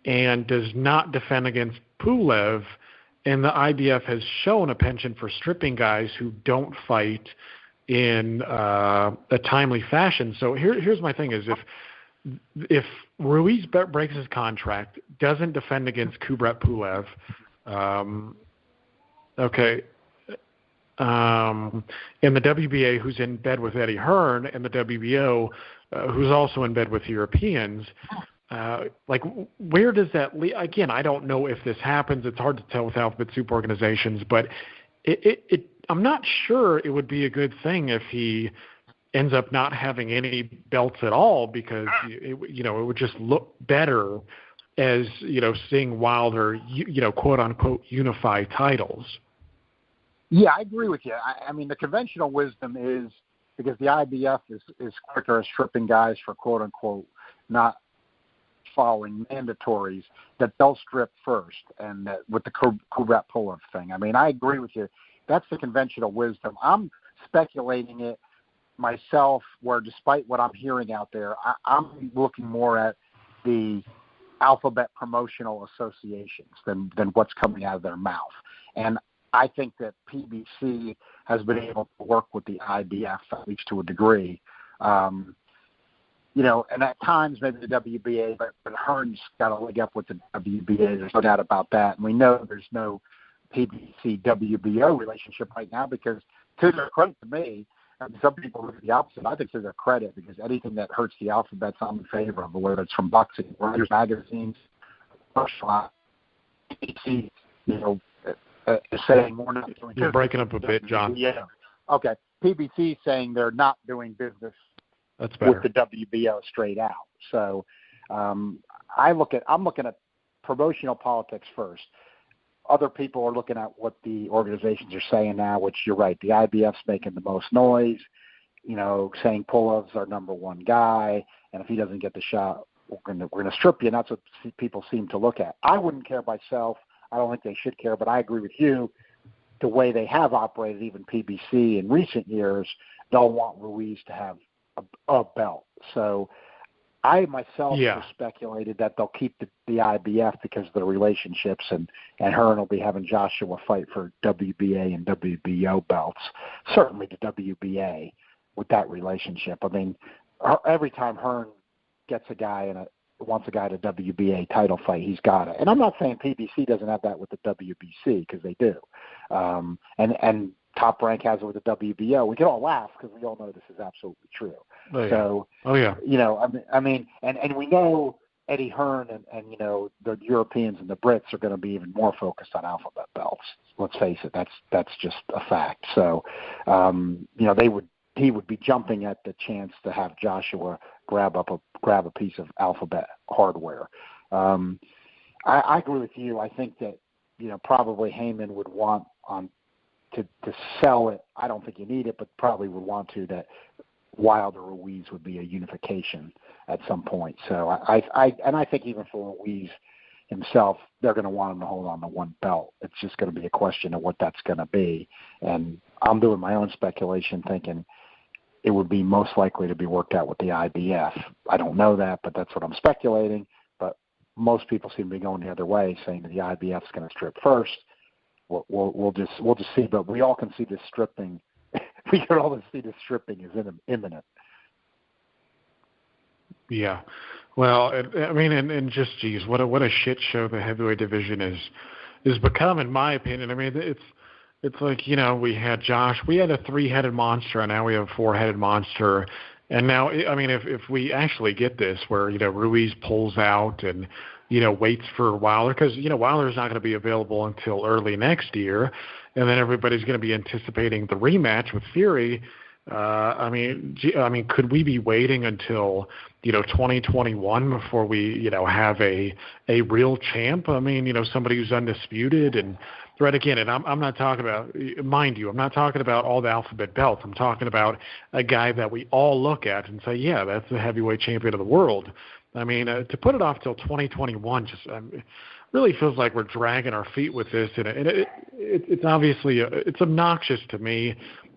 and does not defend against Pulev, and the IBF has shown a penchant for stripping guys who don't fight in a timely fashion. So here's my thing: is if Ruiz breaks his contract, doesn't defend against Kubrat Pulev, and the WBA, who's in bed with Eddie Hearn, and the WBO, who's also in bed with Europeans, where does that lead? Again, I don't know if this happens. It's hard to tell with alphabet soup organizations, but I'm not sure it would be a good thing if he ends up not having any belts at all, because it would just look better as seeing Wilder quote unquote unify titles. Yeah, I agree with you. I mean, the conventional wisdom is, because the IBF is quicker at stripping guys for quote unquote not following mandatories, that they'll strip first, and with the Kubrat Pulev thing. I mean, I agree with you. That's the conventional wisdom. I'm speculating it myself, where despite what I'm hearing out there, I'm looking more at the alphabet promotional associations than what's coming out of their mouth. And I think that PBC has been able to work with the IBF, at least to a degree. and at times maybe the WBA, but Hearn's got a leg up with the WBA. There's no doubt about that. And we know there's no PBC-WBO relationship right now because, to their credit to me, and some people look at the opposite. I think to their credit because anything that hurts the alphabet, I'm in favor of, whether it's from boxing, writers, magazines, PBC, saying we're not doing. You're breaking up a bit, John. Yeah. Okay. PBC saying they're not doing business. That's better. With the WBO straight out. So I'm looking at promotional politics first. Other people are looking at what the organizations are saying now, which you're right. The IBF's making the most noise, saying Pulov's our number one guy, and if he doesn't get the shot, we're gonna strip you. And that's what people seem to look at. I wouldn't care myself. I don't think they should care, but I agree with you. The way they have operated, even PBC in recent years, they'll want Ruiz to have a belt. So I myself have speculated that they'll keep the IBF because of the relationships, and Hearn will be having Joshua fight for WBA and WBO belts. Certainly the WBA with that relationship. I mean, every time Hearn gets a guy wants a guy to WBA title fight, he's got it. And I'm not saying PBC doesn't have that with the WBC because they do. And Top Rank has it with the WBO. We can all laugh because we all know this is absolutely true. Oh, yeah. So, I mean, and we know Eddie Hearn and the Europeans and the Brits are going to be even more focused on alphabet belts. Let's face it, that's just a fact. So, he would be jumping at the chance to have Joshua grab a piece of alphabet hardware. I agree with you. I think that probably Heyman would want to sell it. I don't think you need it, but probably would want to that Wilder Ruiz would be a unification at some point. So I think even for Ruiz himself, they're going to want him to hold on to one belt. It's just going to be a question of what that's going to be. And I'm doing my own speculation thinking it would be most likely to be worked out with the IBF. I don't know that, but that's what I'm speculating. But most people seem to be going the other way, saying that the IBF is going to strip first. We'll just see, but we all can see this stripping. We can all see this stripping is imminent. Yeah, well, I mean, and just geez, what a shit show the heavyweight division is become, in my opinion. I mean, it's like we had a 3-headed monster, and now we have a 4-headed monster. And now, I mean, if we actually get this where Ruiz pulls out and waits for Wilder, because Wilder's not going to be available until early next year, and then everybody's going to be anticipating the rematch with Fury. I mean, could we be waiting until 2021 before we have a real champ? I mean, somebody who's undisputed and right again. And I'm not talking about, mind you, I'm not talking about all the alphabet belts. I'm talking about a guy that we all look at and say, yeah, that's the heavyweight champion of the world. I mean, to put it off till 2021 just really feels like we're dragging our feet with this, and it's obviously it's obnoxious to me.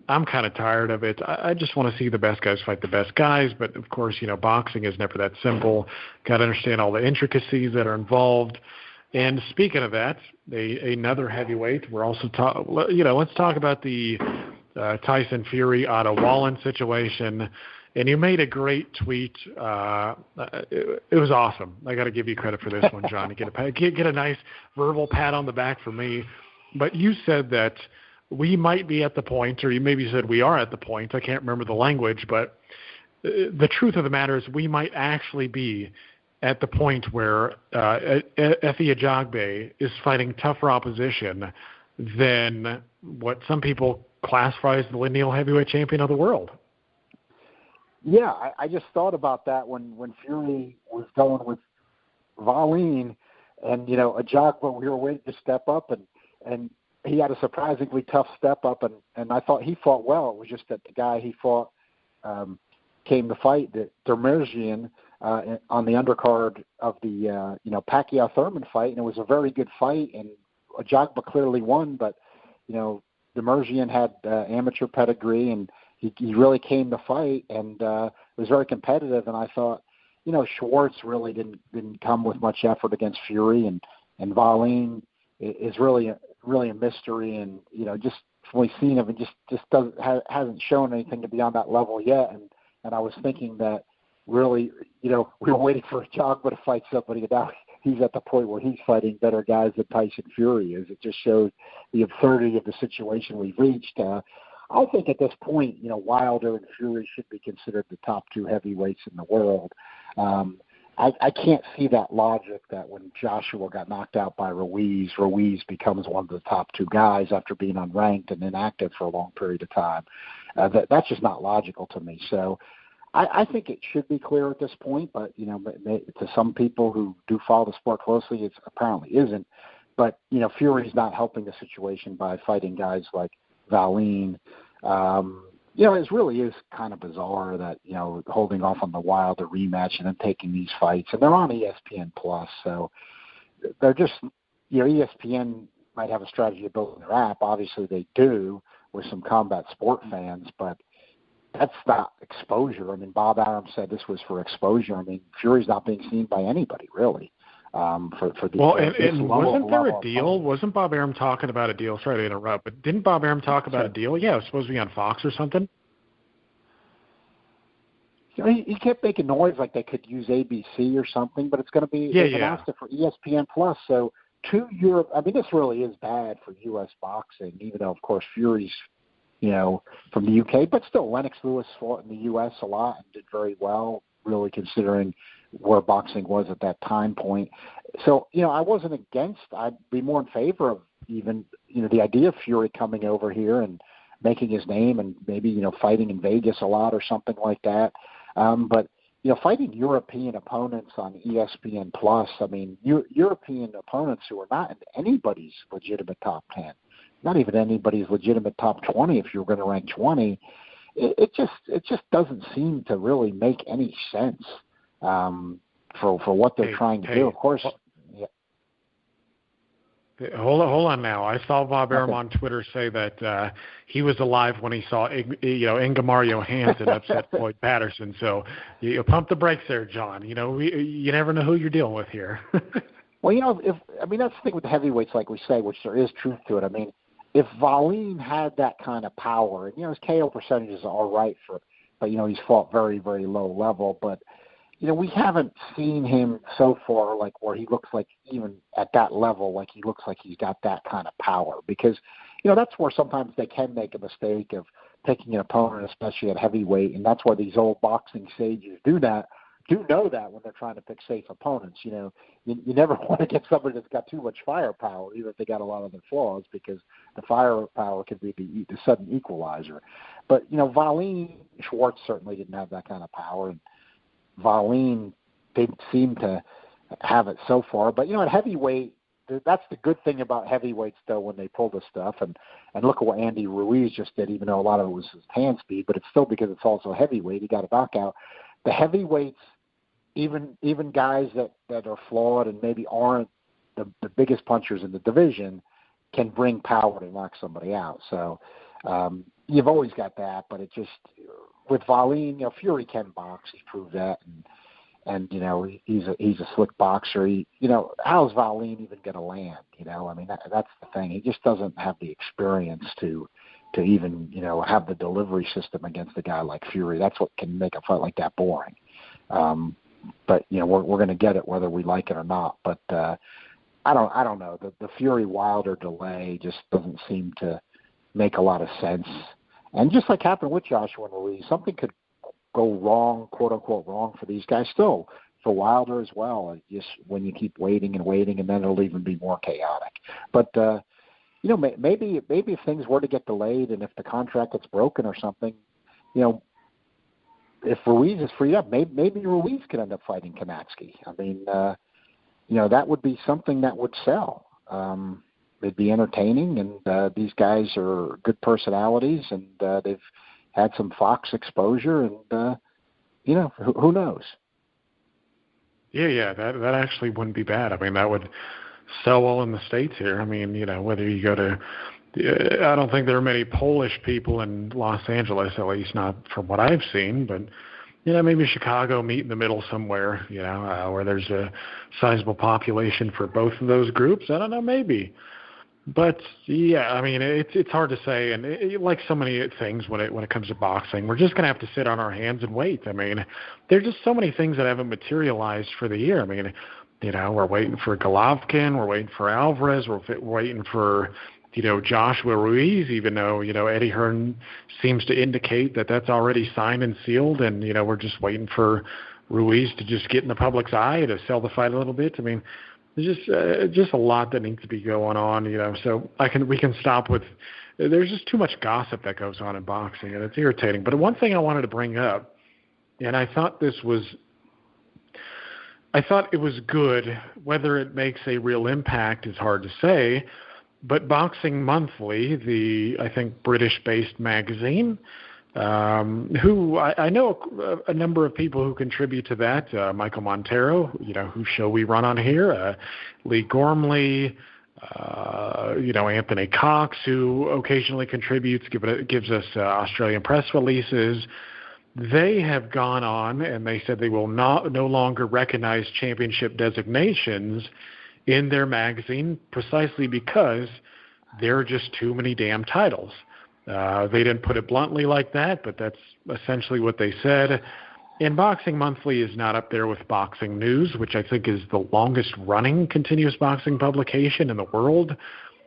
I'm kind of tired of it. I just want to see the best guys fight the best guys, but of course, boxing is never that simple. Got to understand all the intricacies that are involved. And speaking of that, another heavyweight. We're also let's talk about the Tyson Fury Otto Wallen situation. And you made a great tweet. It was awesome. I got to give you credit for this one, John. Get a nice verbal pat on the back for me. But you said that we might be at the point, or you maybe said we are at the point. I can't remember the language, but the truth of the matter is we might actually be at the point where Efe Ajagba is fighting tougher opposition than what some people classify as the lineal heavyweight champion of the world. Yeah, I just thought about that when Fury was going with Valine, and Ajagba, we were waiting to step up, and he had a surprisingly tough step up, and I thought he fought well. It was just that the guy he fought came to fight, the Demirjian, on the undercard of the Pacquiao-Thurman fight, and it was a very good fight, and Ajagba clearly won, but Demirjian had amateur pedigree, and he really came to fight, and it was very competitive. And I thought, Schwartz really didn't come with much effort against Fury, and Valine is really a mystery, and just from what we've seen of it, just hasn't shown anything to be on that level yet. And I was thinking that really, we were waiting for Jogba to fight somebody, and now he's at the point where he's fighting better guys than Tyson Fury is. It just shows the absurdity of the situation we've reached. I think at this point, Wilder and Fury should be considered the top two heavyweights in the world. I can't see that logic that when Joshua got knocked out by Ruiz becomes one of the top two guys after being unranked and inactive for a long period of time. That's just not logical to me. So I think it should be clear at this point, but, to some people who do follow the sport closely, it apparently isn't. But, Fury's not helping the situation by fighting guys like Valine. It really is kind of bizarre that, holding off on the Wilder rematch and then taking these fights. And they're on ESPN+, so they're just, ESPN might have a strategy of building their app. Obviously they do with some combat sport fans, but that's not exposure. I mean, Bob Arum said this was for exposure. I mean, Fury's not being seen by anybody, really. For the and wasn't there a deal? Wasn't Bob Arum talking about a deal? Sorry to interrupt, but didn't Bob Arum talk about a deal? Yeah, it was supposed to be on Fox or something. He kept making noise like they could use ABC or something, but it's going to be announced it for ESPN+. So to Europe, I mean, this really is bad for U.S. boxing, even though, of course, Fury's, from the UK, but still Lennox Lewis fought in the U.S. a lot and did very well, really considering where boxing was at that time point. So, I wasn't against. I'd be more in favor of even, the idea of Fury coming over here and making his name and maybe, fighting in Vegas a lot or something like that. But, fighting European opponents on ESPN+, I mean, European opponents who are not in anybody's legitimate top 10, not even anybody's legitimate top 20 if you're going to rank 20, it just doesn't seem to really make any sense for what they're trying to do. Of course. Hold on now. I saw Bob Arum on Twitter say that he was alive when he saw Inga Mario Hansen upset Floyd Patterson. So you pump the brakes there, John. You never know who you're dealing with here. Well, that's the thing with the heavyweights, like we say, which there is truth to it. I mean, if Valine had that kind of power, and his KO percentages are all right but he's fought very, very low level, but we haven't seen him so far like where he looks like even at that level, like he looks like he's got that kind of power, because that's where sometimes they can make a mistake of picking an opponent, especially at heavyweight, and that's where these old boxing sages do know that when they're trying to pick safe opponents. You never want to get somebody that's got too much firepower, even if they got a lot of their flaws, because the firepower could be the sudden equalizer. But Valine Schwartz certainly didn't have that kind of power, and Valine didn't seem to have it so far. But at heavyweight, that's the good thing about heavyweights, though, when they pull this stuff. And look at what Andy Ruiz just did, even though a lot of it was his hand speed, but it's still because it's also heavyweight. He got a knockout. The heavyweights, even guys that are flawed and maybe aren't the biggest punchers in the division, can bring power to knock somebody out. So you've always got that, but it just with Valine, Fury can box. He's proved that, and he's a slick boxer. How's Valine even going to land? I mean that's the thing. He just doesn't have the experience to even have the delivery system against a guy like Fury. That's what can make a fight like that boring. But we're going to get it whether we like it or not. But I don't know. The Fury Wilder delay just doesn't seem to make a lot of sense. And just like happened with Joshua and Ruiz, something could go wrong, quote unquote, wrong for these guys still, for Wilder as well. Just when you keep waiting, and then it'll even be more chaotic. But maybe if things were to get delayed and if the contract gets broken or something, if Ruiz is freed up, maybe Ruiz could end up fighting Kownacki. I mean, that would be something that would sell. It'd be entertaining, and these guys are good personalities, and they've had some Fox exposure, and who knows? Yeah, that actually wouldn't be bad. I mean, that would sell well in the States here. I mean, whether you go to, I don't think there are many Polish people in Los Angeles, at least not from what I've seen, but maybe Chicago, meet in the middle somewhere, where there's a sizable population for both of those groups. I don't know, maybe. But yeah, I mean, it's hard to say, and like so many things when it comes to boxing, we're just gonna have to sit on our hands and wait. I mean, there's just so many things that haven't materialized for the year. I mean, we're waiting for Golovkin, we're waiting for Alvarez, we're waiting for Joshua Ruiz, even though Eddie Hearn seems to indicate that that's already signed and sealed, and we're just waiting for Ruiz to just get in the public's eye to sell the fight a little bit. I mean, there's just a lot that needs to be going on, So we can stop with. There's just too much gossip that goes on in boxing, and it's irritating. But one thing I wanted to bring up, and I thought it was good. Whether it makes a real impact is hard to say. But Boxing Monthly, the I think British-based magazine, who I know a number of people who contribute to that. Michael Montero, whose show we run on here, Lee Gormley, Anthony Cox, who occasionally contributes, gives us Australian press releases. They have gone on and they said they will no longer recognize championship designations in their magazine precisely because there are just too many damn titles. They didn't put it bluntly like that, but that's essentially what they said. And Boxing Monthly is not up there with Boxing News, which I think is the longest-running continuous boxing publication in the world,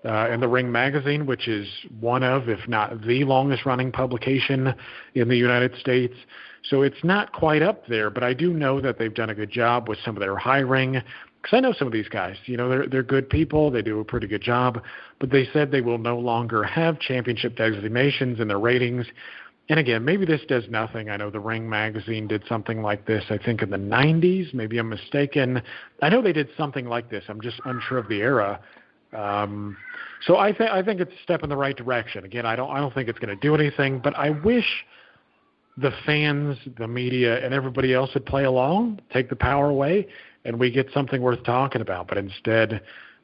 and The Ring Magazine, which is one of, if not the longest-running publication in the United States. So it's not quite up there, but I do know that they've done a good job with some of their hiring, because I know some of these guys. They're good people. They do a pretty good job. But they said they will no longer have championship designations in their ratings. And again, maybe this does nothing. I know the Ring Magazine did something like this, I think in the 90s. Maybe I'm mistaken. I know they did something like this. I'm just unsure of the era. So I think it's a step in the right direction. Again, I don't think it's going to do anything, but I wish the fans, the media, and everybody else would play along, take the power away, and we get something worth talking about. But instead,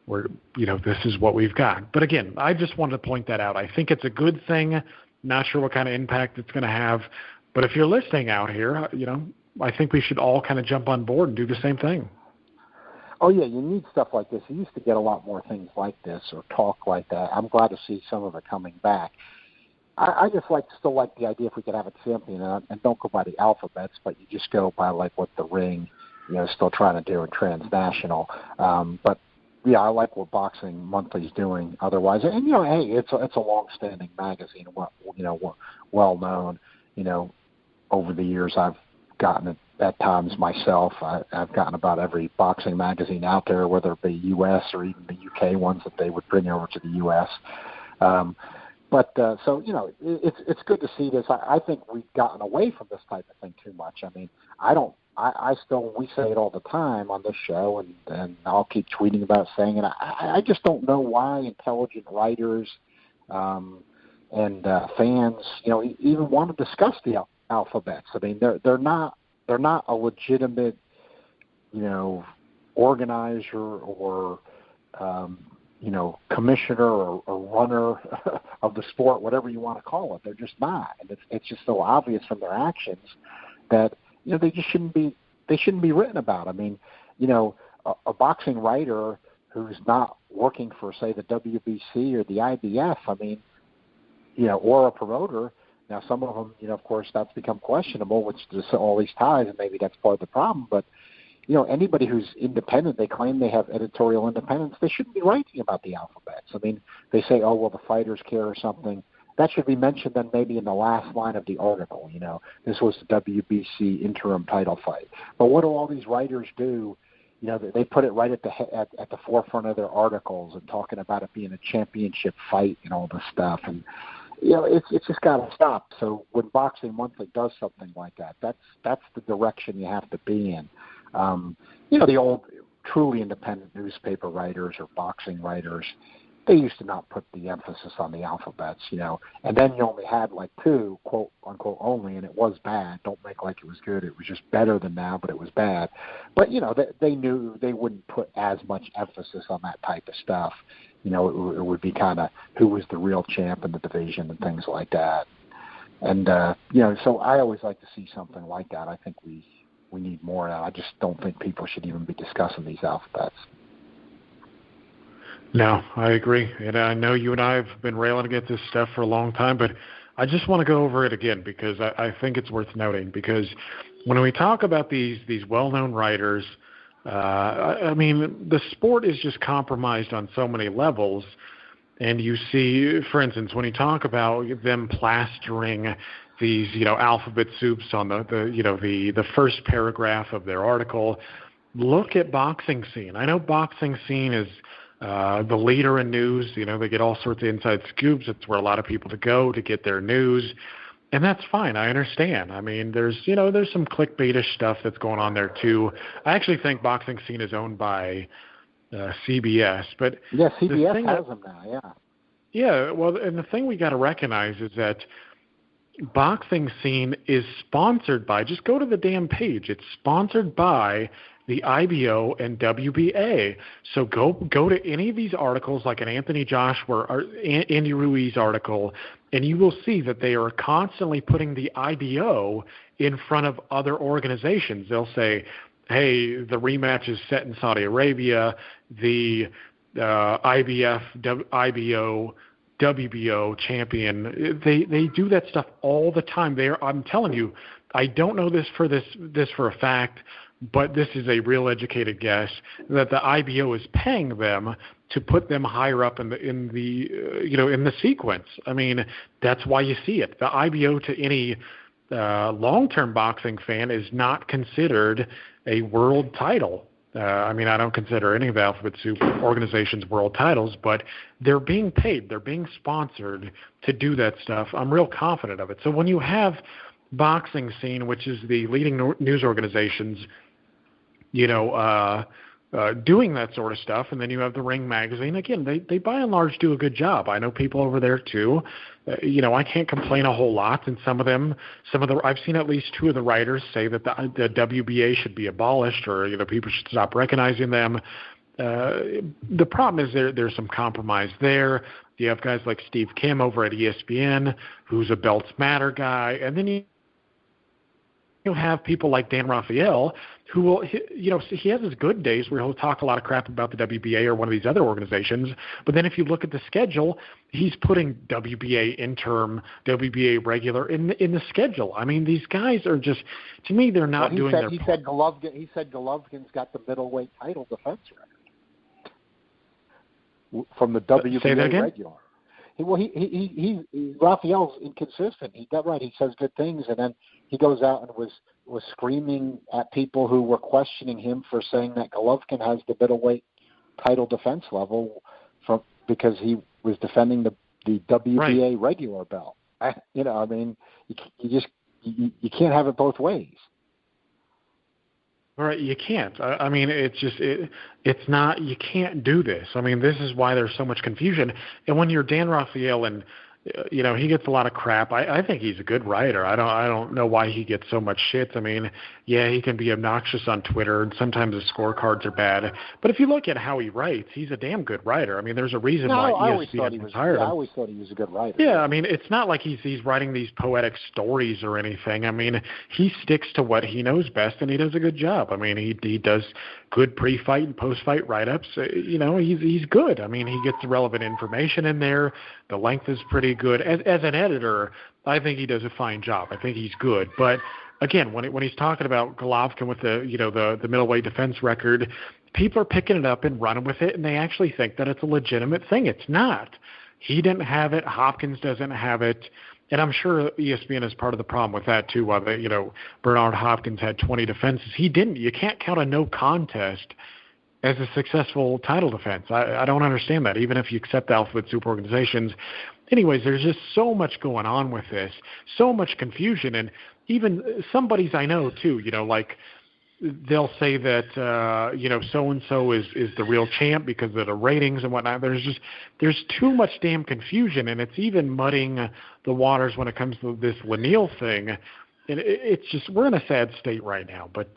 this is what we've got. But again, I just wanted to point that out. I think it's a good thing. Not sure what kind of impact it's going to have. But if you're listening out here, I think we should all kind of jump on board and do the same thing. Oh, yeah, you need stuff like this. You used to get a lot more things like this or talk like that. I'm glad to see some of it coming back. I just still like the idea if we could have a champion and don't go by the alphabets, but you just go by like what the Ring, still trying to do in transnational. But yeah, I like what Boxing Monthly is doing. Otherwise, and hey, it's a long-standing magazine. Well known. Over the years, I've gotten it at times myself. I've gotten about every boxing magazine out there, whether it be U.S. or even the U.K. ones that they would bring over to the U.S. So it's good to see this. I think we've gotten away from this type of thing too much. I mean, we say it all the time on this show, and I'll keep tweeting about saying it. I just don't know why intelligent writers and fans, even want to discuss the alphabets. I mean, they're not a legitimate, organizer or commissioner or runner of the sport, whatever you want to call it. They're just not, and it's just so obvious from their actions that they just shouldn't be written about. I mean, a boxing writer who's not working for, say, the WBC or the IBF. I mean, or a promoter. Now, some of them, of course, that's become questionable, which is all these ties, and maybe that's part of the problem. But anybody who's independent, they claim they have editorial independence, they shouldn't be writing about the alphabets. I mean, they say, oh, well, the fighters care or something. That should be mentioned then maybe in the last line of the article. This was the WBC interim title fight. But what do all these writers do? They put it right at the forefront of their articles and talking about it being a championship fight and all this stuff. And, it's just got to stop. So when Boxing Monthly does something like that, that's the direction you have to be in. The old truly independent newspaper writers or boxing writers, they used to not put the emphasis on the alphabets, and then you only had like two, quote unquote, only, and it was bad. Don't make like it was good. It was just better than now, but it was bad. But, they knew they wouldn't put as much emphasis on that type of stuff. It would be kind of who was the real champ in the division and things like that. And, so I always like to see something like that. I think we need more of that. I just don't think people should even be discussing these alphabets. No, I agree. And I know you and I have been railing against this stuff for a long time, but I just want to go over it again because I think it's worth noting. Because when we talk about these well-known writers, I mean, the sport is just compromised on so many levels. And you see, for instance, when you talk about them plastering these, alphabet soups on the first paragraph of their article, look at boxing scene. I know boxing scene is the leader in news. They get all sorts of inside scoops. It's where a lot of people go to get their news. And that's fine. I understand. I mean, there's some clickbaitish stuff that's going on there too. I actually think boxing scene is owned by CBS, but yeah, CBS has them now. Yeah. Yeah. Well, and the thing we got to recognize is that boxing scene is sponsored by. Just go to the damn page. It's sponsored by the IBO and WBA. So go to any of these articles, like an Anthony Joshua or Andy Ruiz article, and you will see that they are constantly putting the IBO in front of other organizations. They'll say, hey, the rematch is set in Saudi Arabia. The IBF, IBO, WBO champion. They do that stuff all the time. I'm telling you, I don't know this for a fact, but this is a real educated guess that the IBO is paying them to put them higher up in the sequence. I mean, that's why you see it. The IBO to any long-term boxing fan is not considered a world title. I mean, I don't consider any of the Alphabet Soup organizations world titles, but they're being paid, they're being sponsored to do that stuff. I'm real confident of it. So when you have boxing scene, which is the leading news organizations, doing that sort of stuff, and then you have the Ring magazine. Again, they by and large do a good job. I know people over there too. I can't complain a whole lot. And I've seen at least two of the writers say that the WBA should be abolished, or people should stop recognizing them. The problem is there's some compromise there. You have guys like Steve Kim over at ESPN, who's a Belts Matter guy, and then you have people like Dan Rafael, who will, he has his good days where he'll talk a lot of crap about the WBA or one of these other organizations. But then if you look at the schedule, he's putting WBA interim, WBA regular in the schedule. I mean, these guys are just, to me, they're not doing their part. He said Golovkin's got the middleweight title defense record from the WBA regular. Raphael's inconsistent. He got right. He says good things, and then he goes out and was screaming at people who were questioning him for saying that Golovkin has the middleweight title defense level because he was defending the WBA regular belt. I mean, you can't have it both ways. Right, you can't. I mean, it's not. You can't do this. I mean, this is why there's so much confusion. And when you're Dan Rafael, and he gets a lot of crap. I think he's a good writer. I don't know why he gets so much shit. I mean, yeah, he can be obnoxious on Twitter, and sometimes his scorecards are bad. But if you look at how he writes, he's a damn good writer. I mean, there's a reason why ESPN has hired him. I always thought he was a good writer. Yeah, I mean, it's not like he's writing these poetic stories or anything. I mean, he sticks to what he knows best, and he does a good job. I mean, he does good pre-fight and post-fight write-ups. He's good. I mean, he gets the relevant information in there. The length is pretty good. As an editor, I think he does a fine job. I think he's good. But again, when he's talking about Golovkin with the middleweight defense record, people are picking it up and running with it, and they actually think that it's a legitimate thing. It's not. He didn't have it. Hopkins doesn't have it. And I'm sure ESPN is part of the problem with that too. While Bernard Hopkins had 20 defenses, he didn't. You can't count a no contest as a successful title defense. I don't understand that, even if you accept the Alphabet Soup organizations. Anyways, there's just so much going on with this, so much confusion, and even some buddies I know too, like they'll say that so-and-so is the real champ because of the ratings and whatnot. There's too much damn confusion, and it's even muddying the waters when it comes to this Laniel thing. And it's just, we're in a sad state right now. But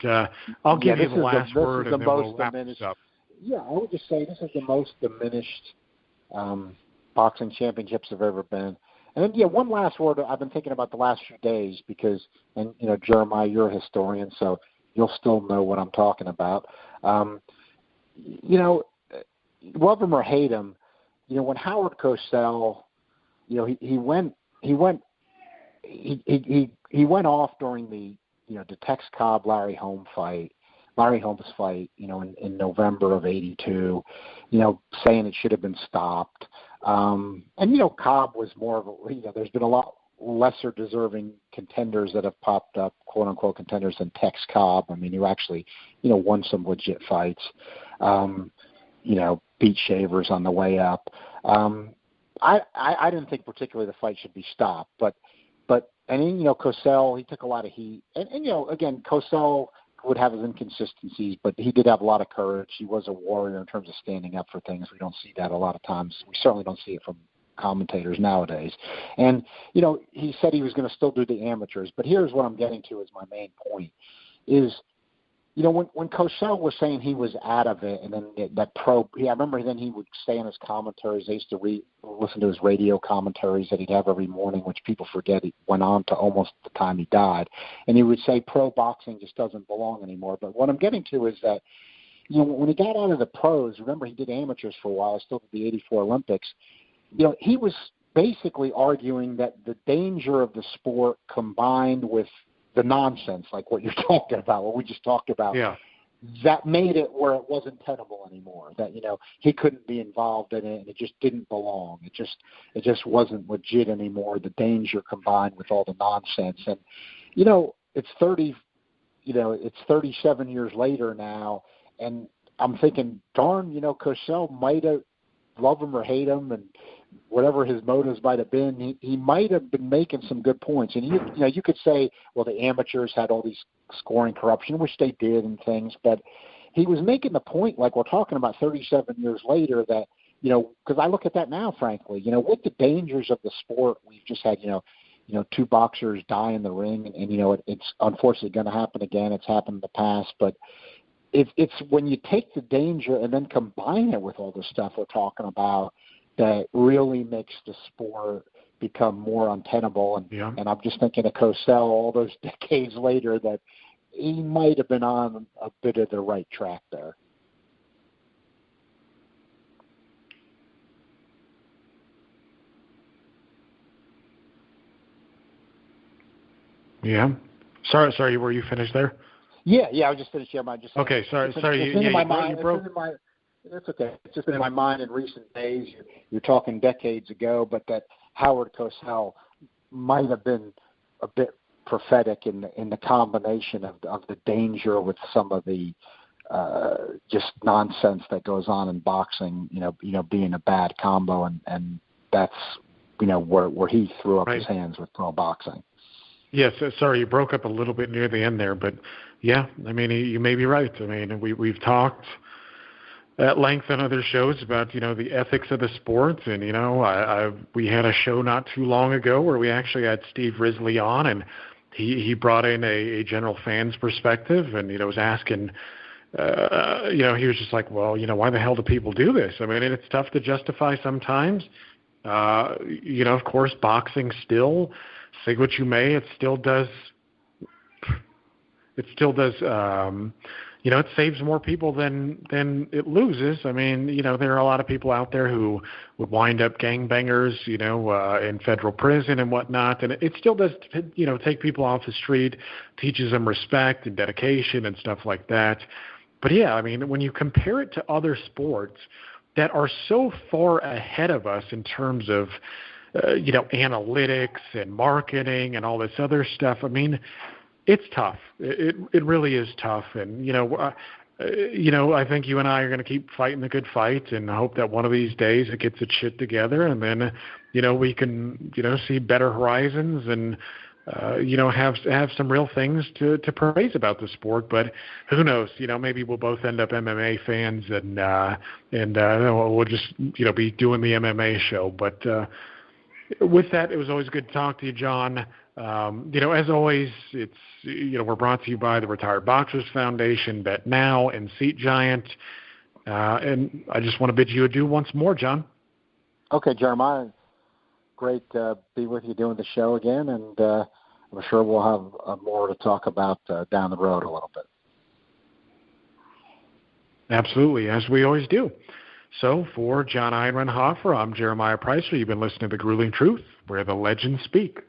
I'll give you the last word, and then we'll wrap this up. Yeah, I would just say this is the most diminished boxing championships have ever been. And then, one last word I've been thinking about the last few days because, Jeremiah, you're a historian, so you'll still know what I'm talking about. love him or hate him, when Howard Cosell, he went off during the Tex Cobb Larry Holmes fight, in November of '82, saying it should have been stopped. And Cobb was more of a, there's been a lot lesser deserving contenders that have popped up, quote unquote contenders, than Tex Cobb. I mean, who actually, won some legit fights. Beat Shavers on the way up. I didn't think particularly the fight should be stopped, but Cosell, he took a lot of heat, and again, Cosell would have his inconsistencies, but he did have a lot of courage. He was a warrior in terms of standing up for things. We don't see that a lot of times. We certainly don't see it from commentators nowadays. And he said he was going to still do the amateurs, but here's what I'm getting to as my main point is, when Cosell was saying he was out of it, and then I remember then he would say in his commentaries, I used to listen to his radio commentaries that he'd have every morning, which people forget he went on to almost the time he died. And he would say pro boxing just doesn't belong anymore. But what I'm getting to is that, when he got out of the pros, remember he did amateurs for a while, still did the '84 Olympics, he was basically arguing that the danger of the sport combined with the nonsense, like what you're talking about, what we just talked about, that made it where it wasn't tenable anymore. That he couldn't be involved in it, and it just didn't belong. It just wasn't legit anymore. The danger combined with all the nonsense, and it's 37 years later now, and I'm thinking, darn, Cosell might have, love him or hate him, and whatever his motives might have been, he might have been making some good points. And you could say, well, the amateurs had all these scoring corruption, which they did and things, but he was making the point, like we're talking about 37 years later, that because I look at that now, frankly, with the dangers of the sport, we've just had two boxers die in the ring, and it's unfortunately going to happen again. It's happened in the past, but it's when you take the danger and then combine it with all the stuff we're talking about, that really makes the sport become more untenable. And I'm just thinking of Cosell all those decades later, that he might have been on a bit of the right track there. Yeah. Sorry, were you finished there? Yeah, I was just finished. Okay, sorry. It's okay. It's just been in my mind in recent days. You're talking decades ago, but that Howard Cosell might have been a bit prophetic in the combination of the danger with some of the just nonsense that goes on in boxing. Being a bad combo, and that's where he threw up his hands with pro boxing. Yes, sorry, you broke up a little bit near the end there, but yeah, I mean, you may be right. I mean, we've talked at length on other shows about, the ethics of the sport. And, we had a show not too long ago where we actually had Steve Risley on, and he brought in a general fan's perspective, and, was asking, he was just like, well, why the hell do people do this? I mean, it's tough to justify sometimes. Of course, boxing still, say what you may, it still does, it saves more people than it loses. I mean, there are a lot of people out there who would wind up gangbangers, in federal prison and whatnot. And it still does, take people off the street, teaches them respect and dedication and stuff like that. But yeah, I mean, when you compare it to other sports that are so far ahead of us in terms of, analytics and marketing and all this other stuff, I mean, it's tough. It really is tough. And, I think you and I are going to keep fighting the good fight and hope that one of these days it gets its shit together. And then, we can, see better horizons and, have some real things to praise about the sport. But who knows, maybe we'll both end up MMA fans and we'll just, be doing the MMA show. But, with that, it was always good to talk to you, John. As always, it's, we're brought to you by the Retired Boxers Foundation, Bet Now, and Seat Giant. And I just want to bid you adieu once more, John. Okay, Jeremiah. Great to be with you doing the show again, and I'm sure we'll have more to talk about down the road a little bit. Absolutely, as we always do. So for John Einreinhofer, I'm Jeremiah Preisser. You've been listening to The Grueling Truth, where the legends speak.